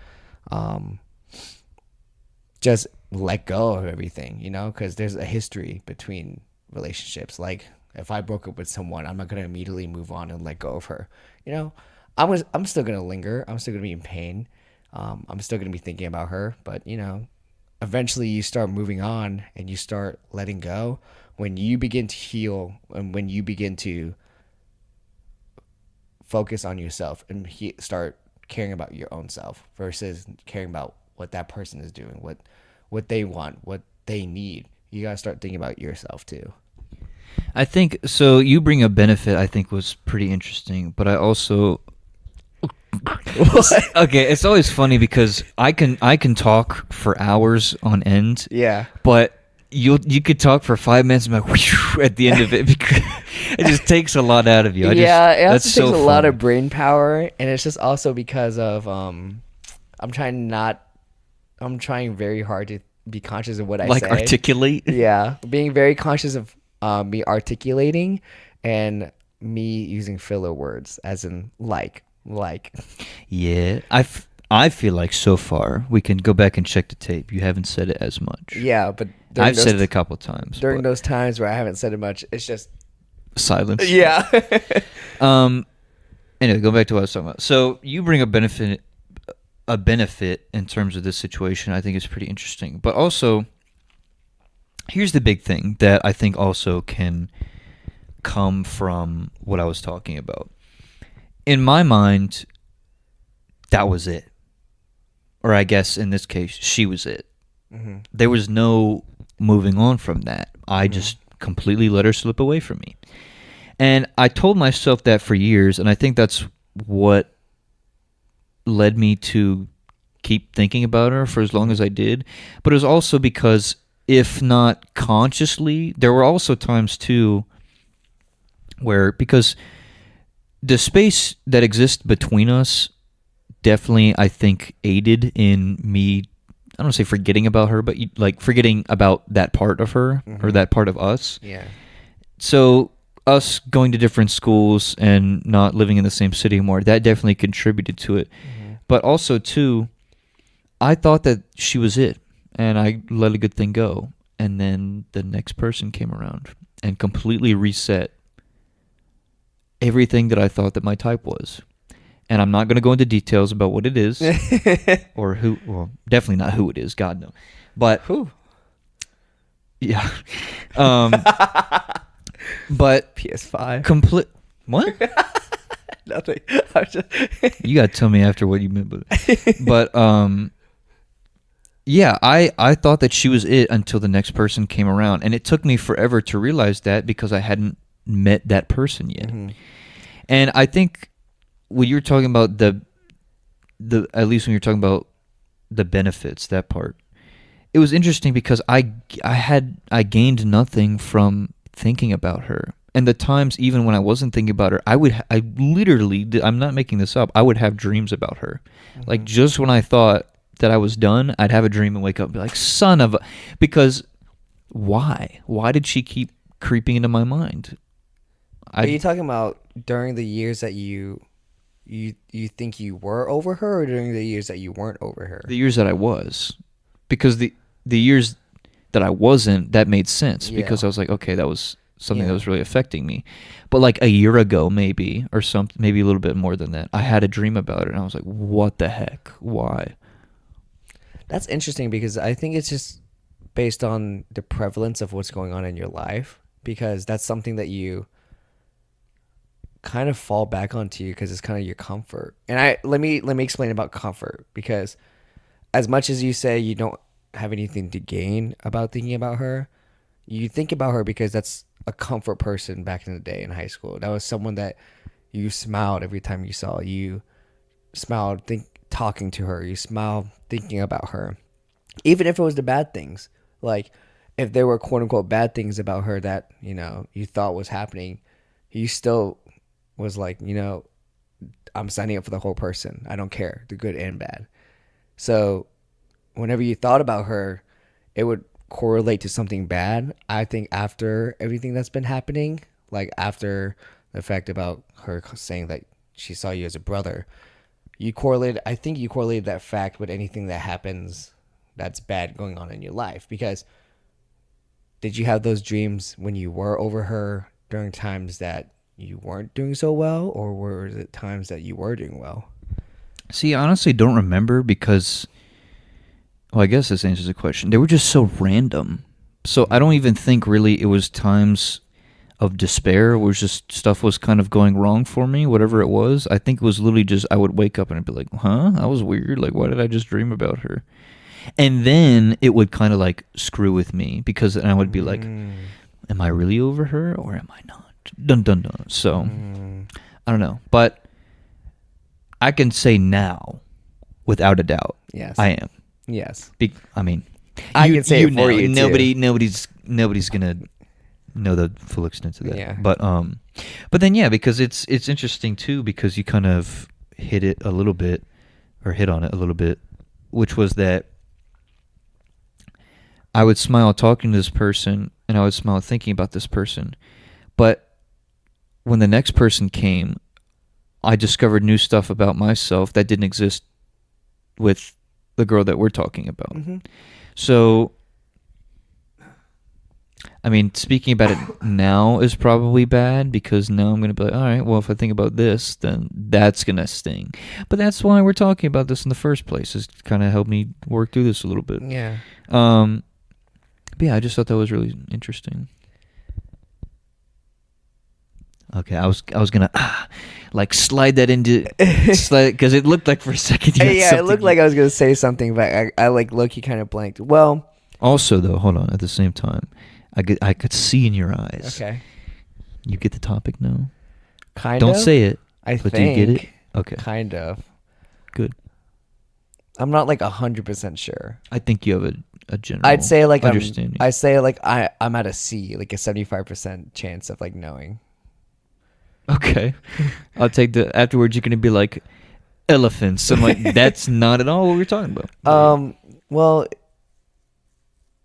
just let go of everything, you know, because there's a history between relationships. Like if I broke up with someone, I'm not gonna immediately move on and let go of her. You know, I'm still gonna linger. I'm still gonna be in pain. I'm still gonna be thinking about her. But you know, eventually you start moving on and you start letting go when you begin to heal, and when you begin to focus on yourself and start caring about your own self versus caring about what that person is doing, what they want, what they need. You gotta start thinking about yourself too. I think so. You bring a benefit, I think, was pretty interesting, but I also okay. It's always funny because I can talk for hours on end. Yeah, but you could talk for 5 minutes and be like, whew, at the end of it, because it just takes a lot out of you. It also that's takes so a lot funny. of brain power, and it's just also because of I'm trying very hard to be conscious of what I like say. articulate. Yeah, being very conscious of me articulating and me using filler words, as in like. Yeah, I feel like so far we can go back and check the tape. You haven't said it as much. Yeah, but I've said it a couple times during but those times where I haven't said it much. It's just silence. yeah. Anyway, go back to what I was talking about. So you bring a benefit in terms of this situation. I think is pretty interesting. But also, here's the big thing that I think also can come from what I was talking about. In my mind, that was it. Or I guess in this case, she was it. Mm-hmm. There was no moving on from that. I just completely let her slip away from me. And I told myself that for years, and I think that's what led me to keep thinking about her for as long as I did. But it was also because, if not consciously, there were also times too where, because the space that exists between us definitely, I think, aided in me, I don't want to say forgetting about her, but like forgetting about that part of her, or that part of us. Yeah. So us going to different schools and not living in the same city anymore, that definitely contributed to it. Mm-hmm. But also too, I thought that she was it, and I let a good thing go. And then the next person came around and completely reset everything that I thought that my type was. And I'm not going to go into details about what it is or who, well, definitely not who it is, God no. But who? Yeah. But PS5. What? Nothing. You got to tell me after what you meant by it. But yeah, I thought that she was it until the next person came around, and it took me forever to realize that because I hadn't met that person yet. Mm-hmm. And I think when you're talking about the at least when you're talking about the benefits, that part, it was interesting because I gained nothing from thinking about her. And the times even when I wasn't thinking about her, I literally, I'm not making this up, I would have dreams about her. Like just when I thought that I was done, I'd have a dream and wake up and be like, son of a, because why? Why did she keep creeping into my mind? Are you talking about during the years that you think you were over her, or during the years that you weren't over her? The years that I was. Because the years that I wasn't, that made sense. Because I was like, okay, that was something that was really affecting me. But like a year ago maybe, or something, maybe a little bit more than that, I had a dream about it and I was like, what the heck? Why? That's interesting, because I think it's just based on the prevalence of what's going on in your life, because that's something that you kind of fall back onto, because it's kind of your comfort. And let me explain about comfort, because as much as you say you don't have anything to gain about thinking about her, you think about her because that's a comfort person back in the day in high school. That was someone that you smiled every time you saw. You smiled talking to her. You smiled thinking about her, even if it was the bad things. Like if there were quote unquote bad things about her that you thought was happening, you still was like, I'm signing up for the whole person. I don't care, the good and bad. So whenever you thought about her, it would correlate to something bad. I think after everything that's been happening, like after the fact about her saying that she saw you as a brother, I think you correlated that fact with anything that happens that's bad going on in your life. Because did you have those dreams when you were over her during times that you weren't doing so well, or were it times that you were doing well? See, I honestly don't remember because, well, I guess this answers the question. They were just so random. So I don't even think really it was times of despair. It was just stuff was kind of going wrong for me, whatever it was. I think it was literally just I would wake up and I'd be like, huh? That was weird. Like, why did I just dream about her? And then it would kind of like screw with me, because then I would be like, am I really over her or am I not? Dun dun dun. So I don't know. But I can say now, without a doubt, Yes. I am. Yes. I mean, I can say it for you, too. Nobody's gonna know the full extent of that. Yeah. But then yeah, because it's interesting too, because you kind of hit on it a little bit, which was that I would smile talking to this person, and I would smile thinking about this person, but when the next person came, I discovered new stuff about myself that didn't exist with the girl that we're talking about. Mm-hmm. So, I mean, speaking about it now is probably bad, because now I'm going to be like, all right, well, if I think about this, then that's going to sting. But that's why we're talking about this in the first place, is to kind of help me work through this a little bit. Yeah. But yeah, I just thought that was really interesting. Okay, I was gonna like slide that into because it looked like for a second. It looked like I was gonna say something, but I like low-key kind of blanked. Well, also though, hold on. At the same time, I could see in your eyes. Okay. You get the topic now. Kind of. Don't say it. But do you get it? Okay. Kind of. Good. I'm not like 100% sure. I think you have a general. I'd say like understanding. I'm at a C, like a 75% chance of like knowing. Okay. I'll take the afterwards. You're gonna be like elephants. I'm like, that's not at all what we're talking about. Well,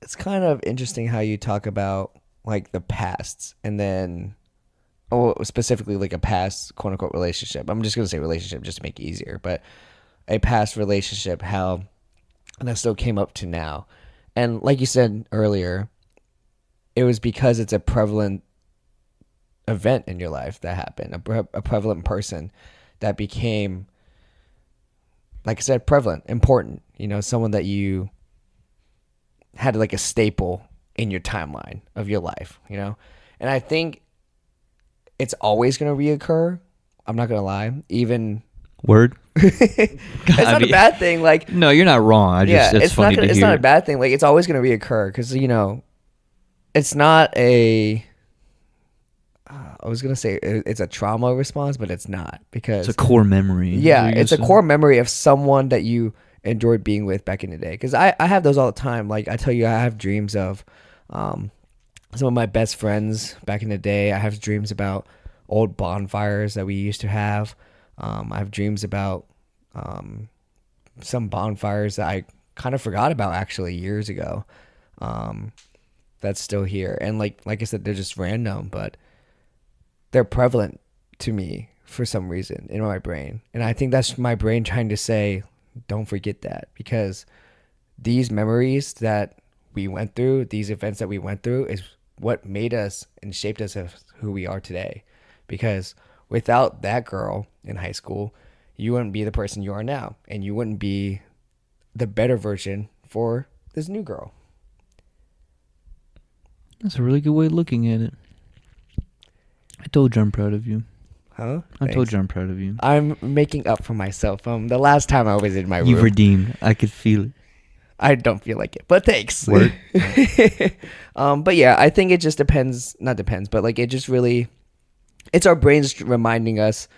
it's kind of interesting how you talk about like the pasts, and then specifically like a past quote unquote relationship. I'm just gonna say relationship just to make it easier, but a past relationship, how that still came up to now. And like you said earlier, it was because it's a prevalent event in your life that happened, a prevalent person that became, like I said, prevalent, important, someone that you had like a staple in your timeline of your life, and I think it's always going to reoccur. I'm not going to lie. Even word. It's not a bad thing. Like, no, you're not wrong. It's funny to hear. It's not a bad thing. Like, it's always going to reoccur because, it's not a, I was going to say it's a trauma response, but it's not, because it's a core memory. Yeah, it's a core memory of someone that you enjoyed being with back in the day. Because I have those all the time. Like, I tell you, I have dreams of some of my best friends back in the day. I have dreams about old bonfires that we used to have. I have dreams about um, some bonfires that I kind of forgot about actually years ago. Um, that's still here, and like I said, they're just random, but they're prevalent to me for some reason in my brain, and I think that's my brain trying to say, don't forget that, because these memories that we went through, these events that we went through, is what made us and shaped us as who we are today. Because without that girl in high school, you wouldn't be the person you are now, and you wouldn't be the better version for this new girl. That's a really good way of looking at it. I told you I'm proud of you. Huh? I told Thanks. you I'm proud of you. I'm making up for myself. The last time I was in my You've room, redeemed. I could feel it. I don't feel like it, but thanks. Word. But yeah, I think it just depends. Not depends, but like it just really, it's our brains reminding us,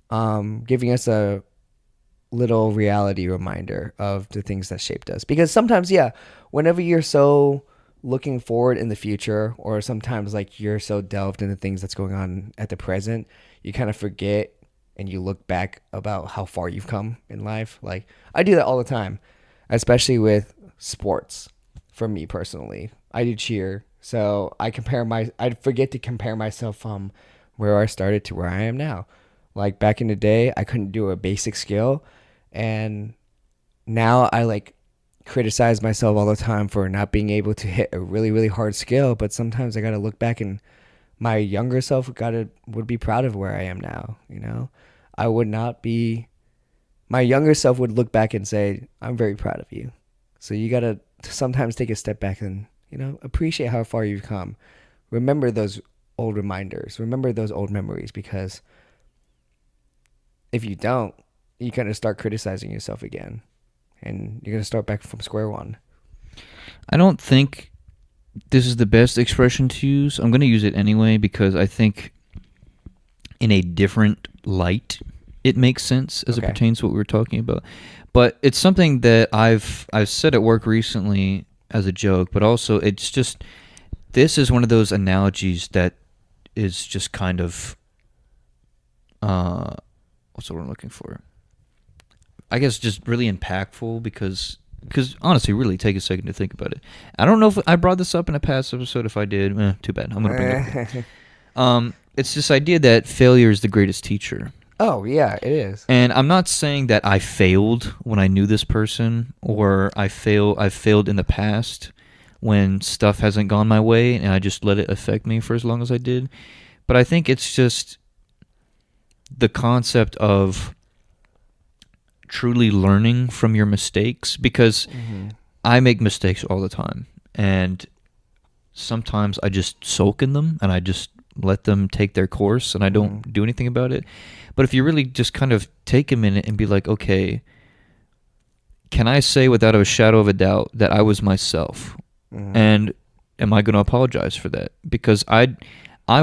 giving us a little reality reminder of the things that shaped us. Because sometimes, yeah, whenever you're so looking forward in the future, or sometimes like you're so delved into things that's going on at the present, you kind of forget and you look back about how far you've come in life. Like I do that all the time, especially with sports. For me personally, I do cheer, so I forget to compare myself from where I started to where I am now. Like back in the day, I couldn't do a basic skill, and now I like criticize myself all the time for not being able to hit a really really hard skill. But sometimes I gotta look back, and my younger self would be proud of where I am now. I would not be. My younger self would look back and say, "I'm very proud of you." So you gotta sometimes take a step back and appreciate how far you've come. Remember those old reminders. Remember those old memories, because if you don't, you kind of start criticizing yourself again, and you're gonna start back from square one. I don't think this is the best expression to use. I'm going to use it anyway because I think in a different light it makes sense as it Okay. pertains to what we were talking about. But it's something that I've said at work recently as a joke, but also it's just this is one of those analogies that is just kind of what's the word I'm looking for? I guess just really impactful because honestly, really take a second to think about it. I don't know if I brought this up in a past episode. If I did, too bad. I'm gonna bring it up. It's this idea that failure is the greatest teacher. Oh yeah, it is. And I'm not saying that I failed when I knew this person, or I failed in the past when stuff hasn't gone my way, and I just let it affect me for as long as I did. But I think it's just the concept of truly learning from your mistakes, because I make mistakes all the time, and sometimes I just sulk in them and I just let them take their course and I don't do anything about it. But if you really just kind of take a minute and be like, okay, can I say without a shadow of a doubt that I was myself? And am I going to apologize for that? Because I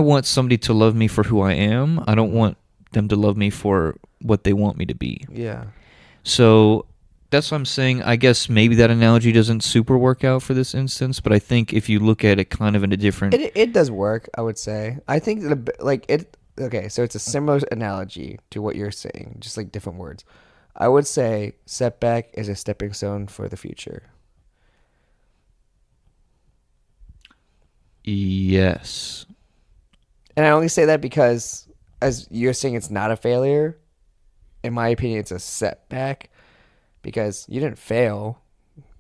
want somebody to love me for who I am. I don't want them to love me for what they want me to be. Yeah. So that's what I'm saying. I guess maybe that analogy doesn't super work out for this instance, but I think if you look at it kind of in a different... It does work, I would say. I think okay, so it's a similar analogy to what you're saying, just like different words. I would say setback is a stepping stone for the future. Yes. And I only say that because, as you're saying, it's not a failure. In my opinion, it's a setback, because you didn't fail.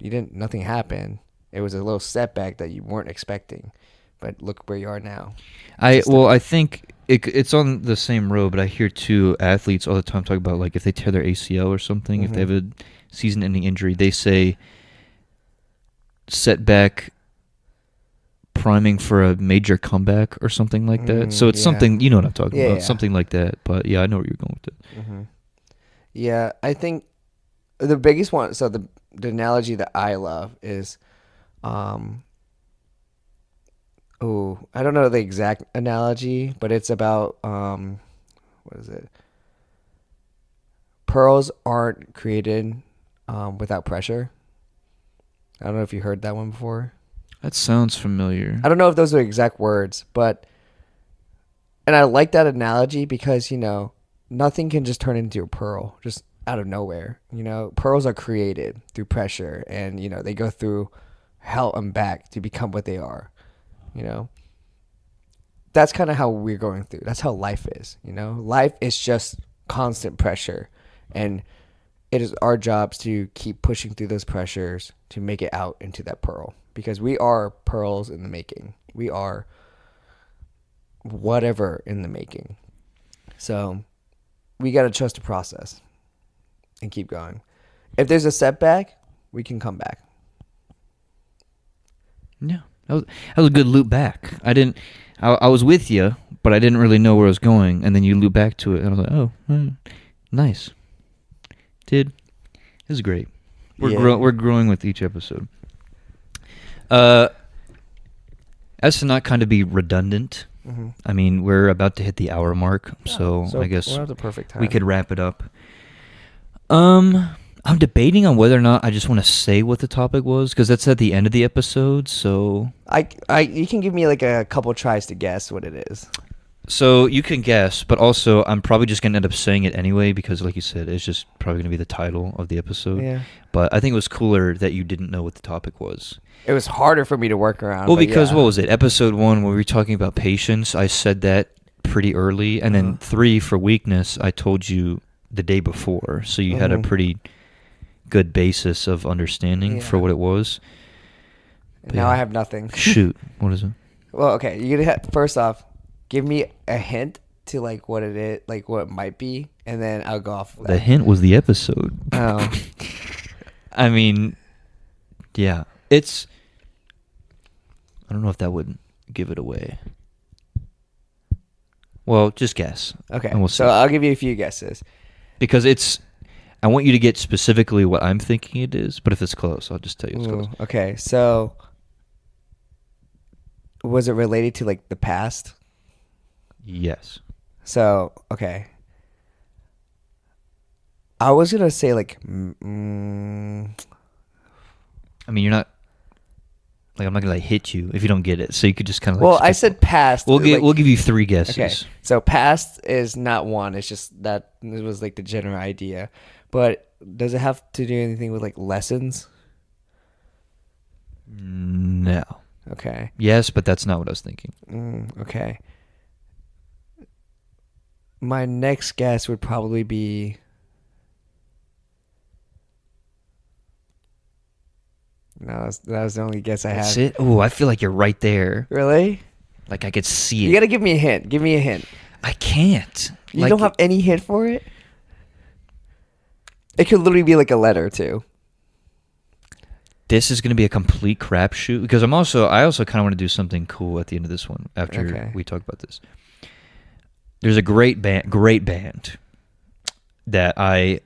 Nothing happened. It was a little setback that you weren't expecting. But look where you are now. I think it's on the same road, but I hear too athletes all the time talk about, like, if they tear their ACL or something, if they have a season-ending injury, they say setback priming for a major comeback or something like that. So it's something, you know what I'm talking about, something like that. But yeah, I know where you're going with it. Yeah, I think the biggest one. So the analogy that I love is, I don't know the exact analogy, but it's about what is it? Pearls aren't created without pressure. I don't know if you heard that one before. That sounds familiar. I don't know if those are exact words, but and I like that analogy because, nothing can just turn into a pearl just out of nowhere. Pearls are created through pressure and, they go through hell and back to become what they are. That's kind of how we're going through. That's how life is, Life is just constant pressure, and it is our jobs to keep pushing through those pressures to make it out into that pearl, because we are pearls in the making. We are whatever in the making. So we got to trust the process and keep going. If there's a setback, we can come back. Yeah, that was a good loop back. I was with you, but I didn't really know where I was going, and then you loop back to it, and I was like, oh, nice. Dude, this is great. We're growing with each episode. As to not kind of be redundant, Mm-hmm. I mean, we're about to hit the hour mark, so I guess we're at the perfect time. we could wrap it up. I'm debating on whether or not I just want to say what the topic was, because that's at the end of the episode. So you can give me like a couple tries to guess what it is. So you can guess, but also I'm probably just gonna end up saying it anyway because, like you said, it's just probably gonna be the title of the episode. Yeah. But I think it was cooler that you didn't know what the topic was. It was harder for me to work around. Well, because what was it? Episode 1, when we were talking about patience, I said that pretty early, and then 3 for weakness, I told you the day before, so you had a pretty good basis of understanding for what it was. Now I have nothing. Shoot, what is it? Well, okay, you're gonna first off give me a hint to like what it is, like what it might be, and then I'll go off. The hint was the episode. Oh, I mean, yeah, it's. I don't know if that would give it away. Well, just guess. okay. And we'll So see. I'll give you a few guesses. Because it's. I want you to get specifically what I'm thinking it is, but if it's close, I'll just tell you it's close. Okay, so was it related to like the past? Yes. So, okay. I was going to say like I mean, you're not. Like, I'm not gonna hit you if you don't get it, so you could just kind of. well, I said past. We'll give you 3 guesses. Okay, so past is not one. It's just that it was like the general idea. But does it have to do anything with like lessons? No. Okay. Yes, but that's not what I was thinking. Okay. My next guess would probably be. No, that was the only guess I had. That's it. Oh, I feel like you're right there. Really? Like I could see it. You gotta give me a hint. Give me a hint. I can't. You don't have any hint for it? It could literally be like a letter too. This is going to be a complete crapshoot because I also kind of want to do something cool at the end of this one after we talk about this. There's a great band that I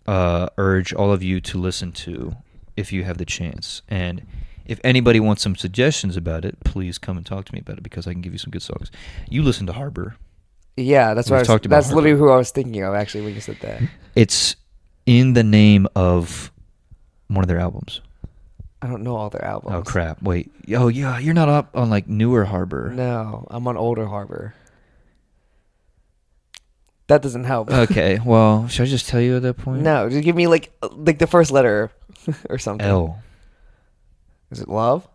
urge all of you to listen to if you have the chance. And if anybody wants some suggestions about it, please come and talk to me about it because I can give you some good songs. You listen to Harbor. Yeah, that's what that's literally who I was thinking of actually when you said that. It's in the name of one of their albums. I don't know all their albums. Oh crap! Wait. Oh yeah, you're not up on like newer Harbor. No, I'm on older Harbor. That doesn't help. Okay. Well, should I just tell you at that point? No, just give me like the first letter or something. L. Is it love?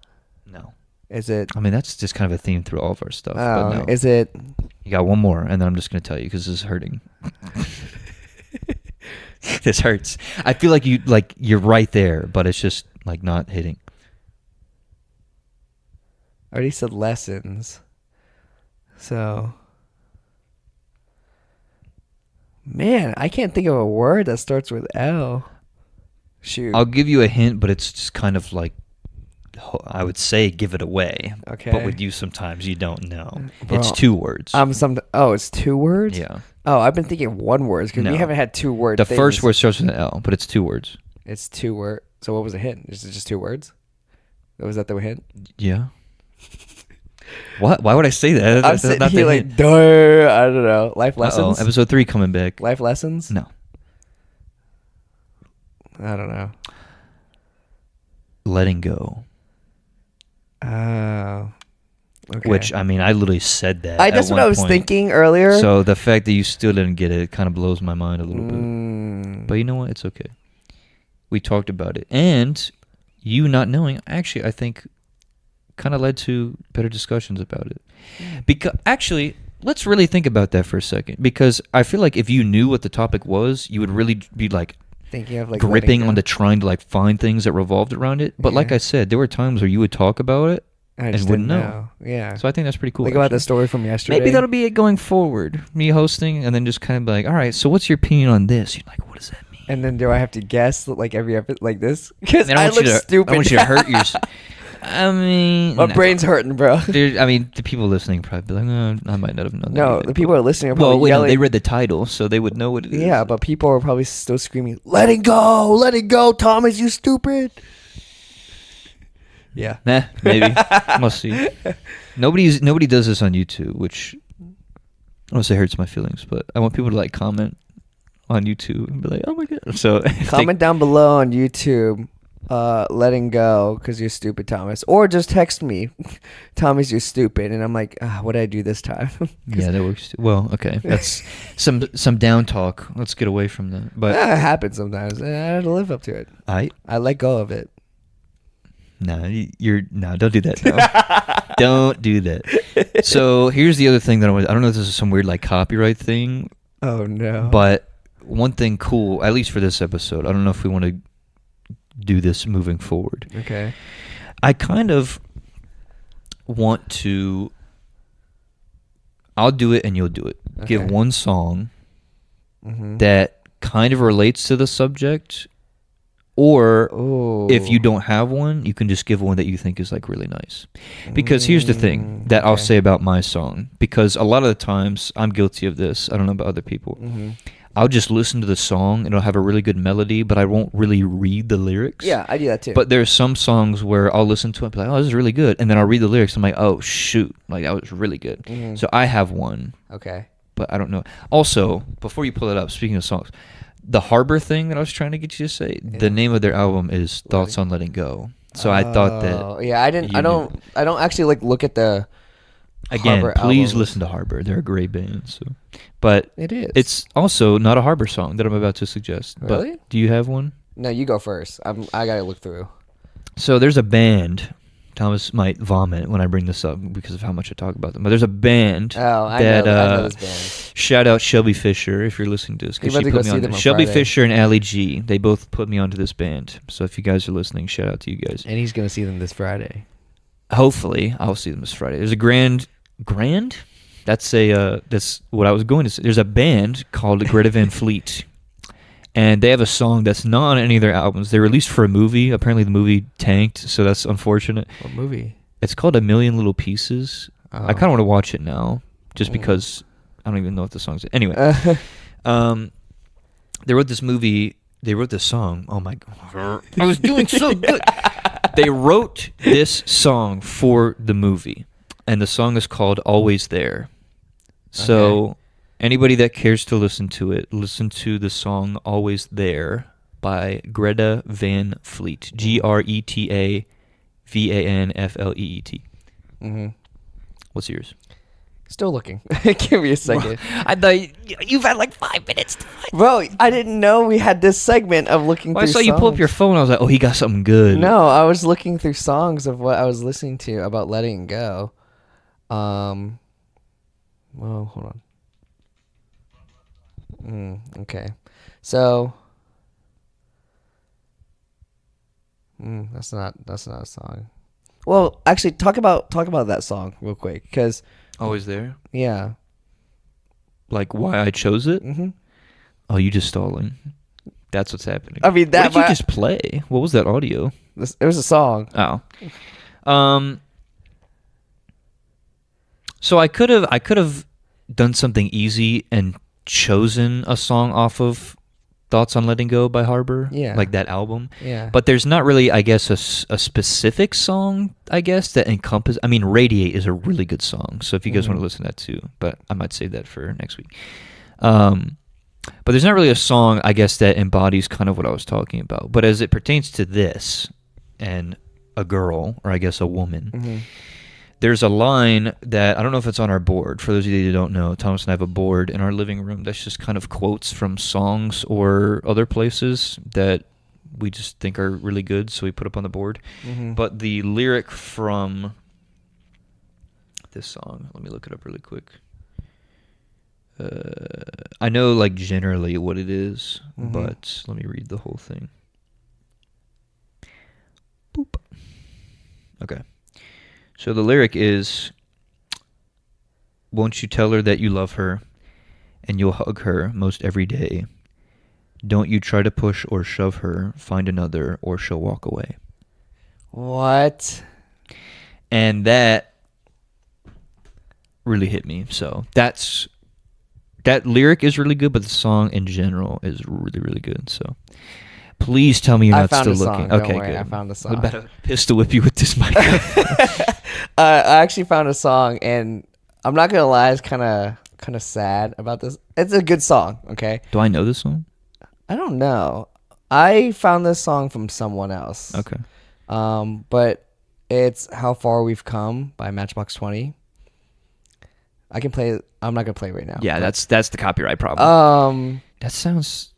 No. Is it? I mean, that's just kind of a theme through all of our stuff. Oh, but no. Is it? You got one more, and then I'm just going to tell you because this is hurting. This hurts. I feel like you're right there, but it's just like not hitting. I already said lessons. So, man, I can't think of a word that starts with L. Shoot. I'll give you a hint, but it's just kind of like, I would say give it away. Okay. But with you, sometimes you don't know. Bro, it's 2 words. It's 2 words? Yeah. Oh, I've been thinking one word because we haven't had 2 words. The first word starts with an L, but it's 2 words. It's 2 words. So what was the hint? Is it just 2 words? Was that the hint? Yeah. What? Why would I say that? I'm sitting here like, duh, I don't know. Life lessons? Episode 3 coming back. Life lessons? No. I don't know. Letting go. Oh. Okay. Which, I mean, I literally said that. that's at what one I was point. thinking earlier. So the fact that you still didn't get it kind of blows my mind a little bit. Mm. But you know what? It's okay. We talked about it. And you not knowing, actually, I think kind of led to better discussions about it. Because actually, let's really think about that for a second. Because I feel like if you knew what the topic was, you would really be like Thinking of like gripping letting on go. the trying to like find things that revolved around it. But like Yeah. I said, there were times where you would talk about it I and just wouldn't didn't know. Yeah. So I think that's pretty cool. Think about the actually. story from yesterday. Maybe that'll be it going forward. Me hosting and then just kind of be like, all right, so what's your opinion on this? You're like, what does that mean? And then do I have to guess like every episode like this? Because And I want you look to- stupid. I want you to hurt yourself. I mean, My no. brain's hurting, bro. Dude, I mean, the people listening probably be like, I might not have known that. No, either." the people are listening are Well, probably wait, no, yelling. they read the title, so they would know what it is. Yeah, but people are probably still screaming, "Let it go, Thomas, you stupid." Yeah. Nah, maybe. We'll see. Nobody does this on YouTube, which I don't say hurts my feelings, but I want people to like comment on YouTube and be like, "Oh my god!" So if they- Comment down below on YouTube, letting go because you're stupid, Thomas, or just text me, Thomas, you're stupid, and I'm like, what did I do this time? Yeah, that works. Too. Well, okay, that's some down talk. Let's get away from that. But It happens sometimes. I had to live up to it. I I let go of it. don't do that. No. Don't do that. So here's the other thing that I don't know if this is some weird like copyright thing, Oh no. but one thing cool, at least for this episode, I don't know if we want to do this moving forward. Okay. I kind of want to. I'll do it and you'll do it. Give Okay. one song Mm-hmm. that kind of relates to the subject, or Oh. if you don't have one, you can just give one that you think is like really nice. Because here's the thing that I'll okay. say about my song, because a lot of the times I'm guilty of this. I don't know about other people. Mm-hmm. I'll just listen to the song and it'll have a really good melody, but I won't really read the lyrics. Yeah, I do that too. But there's some songs where I'll listen to it and be like, oh, this is really good. And then I'll read the lyrics and I'm like, oh, shoot. Like, that was really good. Mhm. So I have one, Okay. but I don't know. Also, before you pull it up, speaking of songs, the Harbor thing that I was trying to get you to say, Yeah. the name of their album is Thoughts on Letting Go. So I thought Oh, that, yeah, I didn't. you I don't. I don't actually like look at the. again, Harbor please albums. listen to Harbor. They're a great band. So, but It is. it's also not a Harbor song that I'm about to suggest. Really? But do you have one? No, you go first. I gotta look through. So there's a band. Thomas might vomit when I bring this up because of how much I talk about them. But there's a band Oh, I that know. I know this band. shout out Shelby Fisher if you're listening to this, You because about she to go put me see on. them on Shelby Friday. Fisher and Ali G. They both put me onto this band. So if you guys are listening, shout out to you guys. And he's gonna see them this Friday. Hopefully, I'll see them this Friday. There's a grand. That's what I was going to say. There's a band called Greta Van Fleet, and they have a song that's not on any of their albums. They released for a movie. Apparently, the movie tanked, so that's unfortunate. What movie? It's called A Million Little Pieces. I Oh. kind of want to watch it now, just Mm. because I don't even know what the song's. Anyway, they wrote this movie. They wrote this song. Oh my god, I was doing so good. They wrote this song for the movie, and the song is called "Always There." So, anybody that cares to listen to it, listen to the song "Always There" by Greta Van Fleet. GretaVanFleet. Mm-hmm. What's yours? Still looking. Give me a second. I thought you've had like 5 minutes. Bro, I didn't know we had this segment of looking Well, I through saw you pull up songs. your phone. I was like, oh, he got something good. No, I was looking through songs of what I was listening to about letting go. Well, hold on. Okay. So that's not a song. Well, actually talk about that song real quick cuz Always There. yeah. Like why I chose it? Mhm. Oh, you just stalling. That's what's happening. I mean, that What did you might- just play? What was that audio? It was a song. Oh. So I could have done something easy and chosen a song off of Thoughts on Letting Go by Harbor. Yeah. Like that album. Yeah. But there's not really, I guess, a specific song, I guess, that encompass. I mean, Radiate is a really good song. So if you guys want to listen to that too, but I might save that for next week. But there's not really a song, I guess, that embodies kind of what I was talking about. But as it pertains to this, and a girl, or I guess a woman. Mm-hmm. There's a line that I don't know if it's on our board. For those of you who don't know, Thomas and I have a board in our living room that's just kind of quotes from songs or other places that we just think are really good, so we put up on the board. Mm-hmm. But the lyric from this song, let me look it up really quick. I know like generally what it is, Mhm. but let me read the whole thing. Boop. Okay. So the lyric is, won't you tell her that you love her and you'll hug her most every day? Don't you try to push or shove her, find another or she'll walk away. What? And that really hit me. So that lyric is really good, but the song in general is really, really good. So please tell me you're I not found still a song. looking. Don't Okay, worry, good. I found a I'm song. about to pistol whip you with this mic. I actually found a song, and I'm not gonna lie, it's kind of sad about this. It's a good song, okay? Do I know this song? I don't know. I found this song from someone else. Okay. But it's "How Far We've Come" by Matchbox 20. I can play it. I'm not gonna play it right now. Yeah, but, that's the copyright problem. That sounds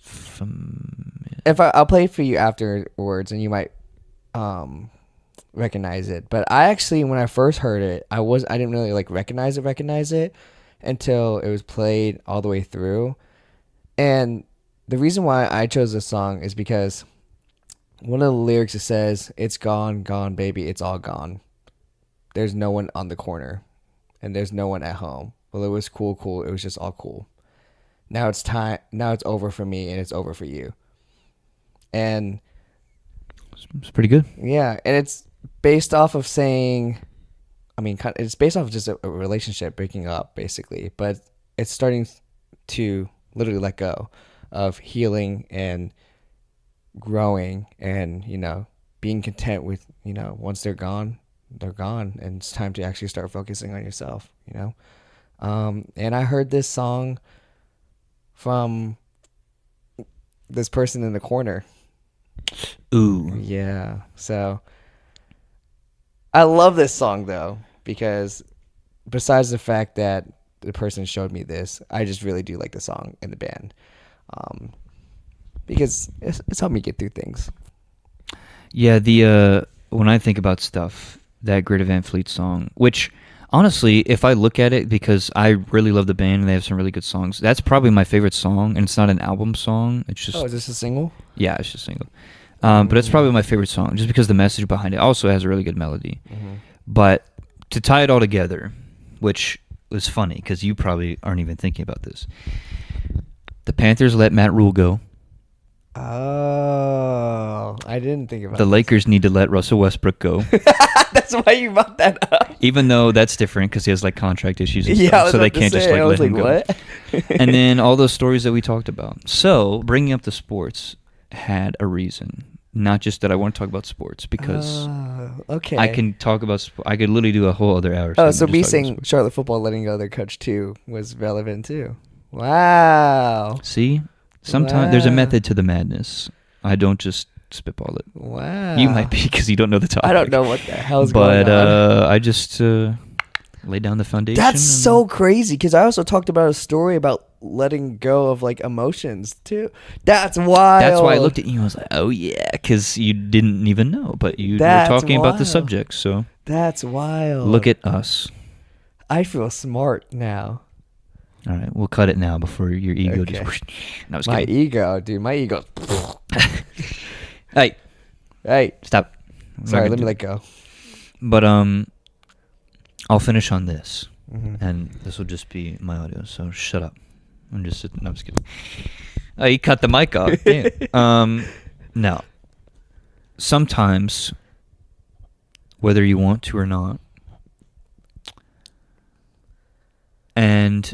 if I'll play it for you afterwards, and you might recognize it. But I actually, when I first heard it, I didn't really like recognize it until it was played all the way through. And the reason why I chose this song is because one of the lyrics, it says, "It's gone, gone, baby, it's all gone. There's no one on the corner, and there's no one at home. Well, it was cool. It was just all cool. Now it's time. Now it's over for me, and it's over for you." And it's pretty good. yeah, and it's based off of saying, it's based off of just a relationship breaking up, basically. But it's starting to literally let go of healing and growing, and being content with once they're gone, and it's time to actually start focusing on yourself. And I heard this song from this person in the corner. Ooh. Yeah. So I love this song though, because besides the fact that the person showed me this, I just really do like the song and the band. Because it's helped me get through things. Yeah, the when I think about stuff, that Greta Van Fleet song, which honestly, if I look at it, because I really love the band and they have some really good songs, that's probably my favorite song, and it's not an album song. It's just Is this a single? Yeah, it's just a single. But it's probably my favorite song, just because the message behind it also has a really good melody. Mm-hmm. But to tie it all together, which was funny because you probably aren't even thinking about this, the Panthers let Matt Rule go. Oh, I didn't think about The Lakers need to let Russell Westbrook go. That's why you brought that up. Even though that's different because he has like contract issues and Yeah, I stuff, was so they about to can't just say, like I let was him go. what? And then all those stories that we talked about. So bringing up the sports had a reason, not just that I want to talk about sports, because okay. I can talk about I could literally do a whole other hour. Oh, segment so just me talking about saying sports. Charlotte football letting go their coach too was relevant too. Wow. See, sometimes there's a Wow. method to the madness. I don't just spitball it. Wow. You might be because you don't know the topic. I don't know what the hell's but going on. I just lay down the foundation. That's and- so crazy, because I also talked about a story about letting go of like emotions too. That's wild. That's why I looked at you and was like, "Oh yeah," because you didn't even know, but you were That's talking about the wild. subject. So That's wild. look at us. I feel smart now. All right, we'll cut it now before your ego Okay. just. No, I was My kidding. ego, dude. My ego. Hey, Hey, stop. I'm not sorry. gonna Let me do let it. go. But I'll finish on this, Mhm. and this will just be my audio. So shut up. I'm just sitting. No, I'm just kidding. Oh, you cut the mic off. Damn. No. Sometimes, whether you want to or not, and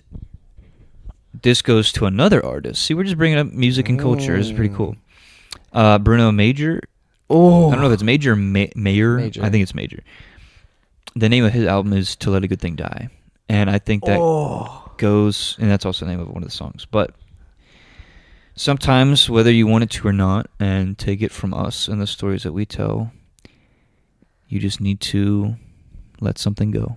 this goes to another artist. See, we're just bringing up music and culture. It's pretty cool. Bruno Major. Oh, I don't know if it's Major or Mayor. Major. I think it's Major. The name of his album is "To Let a Good Thing Die," and I think that goes, and that's also the name of one of the songs. But sometimes, whether you want it to or not, and take it from us and the stories that we tell, You just need to let something go.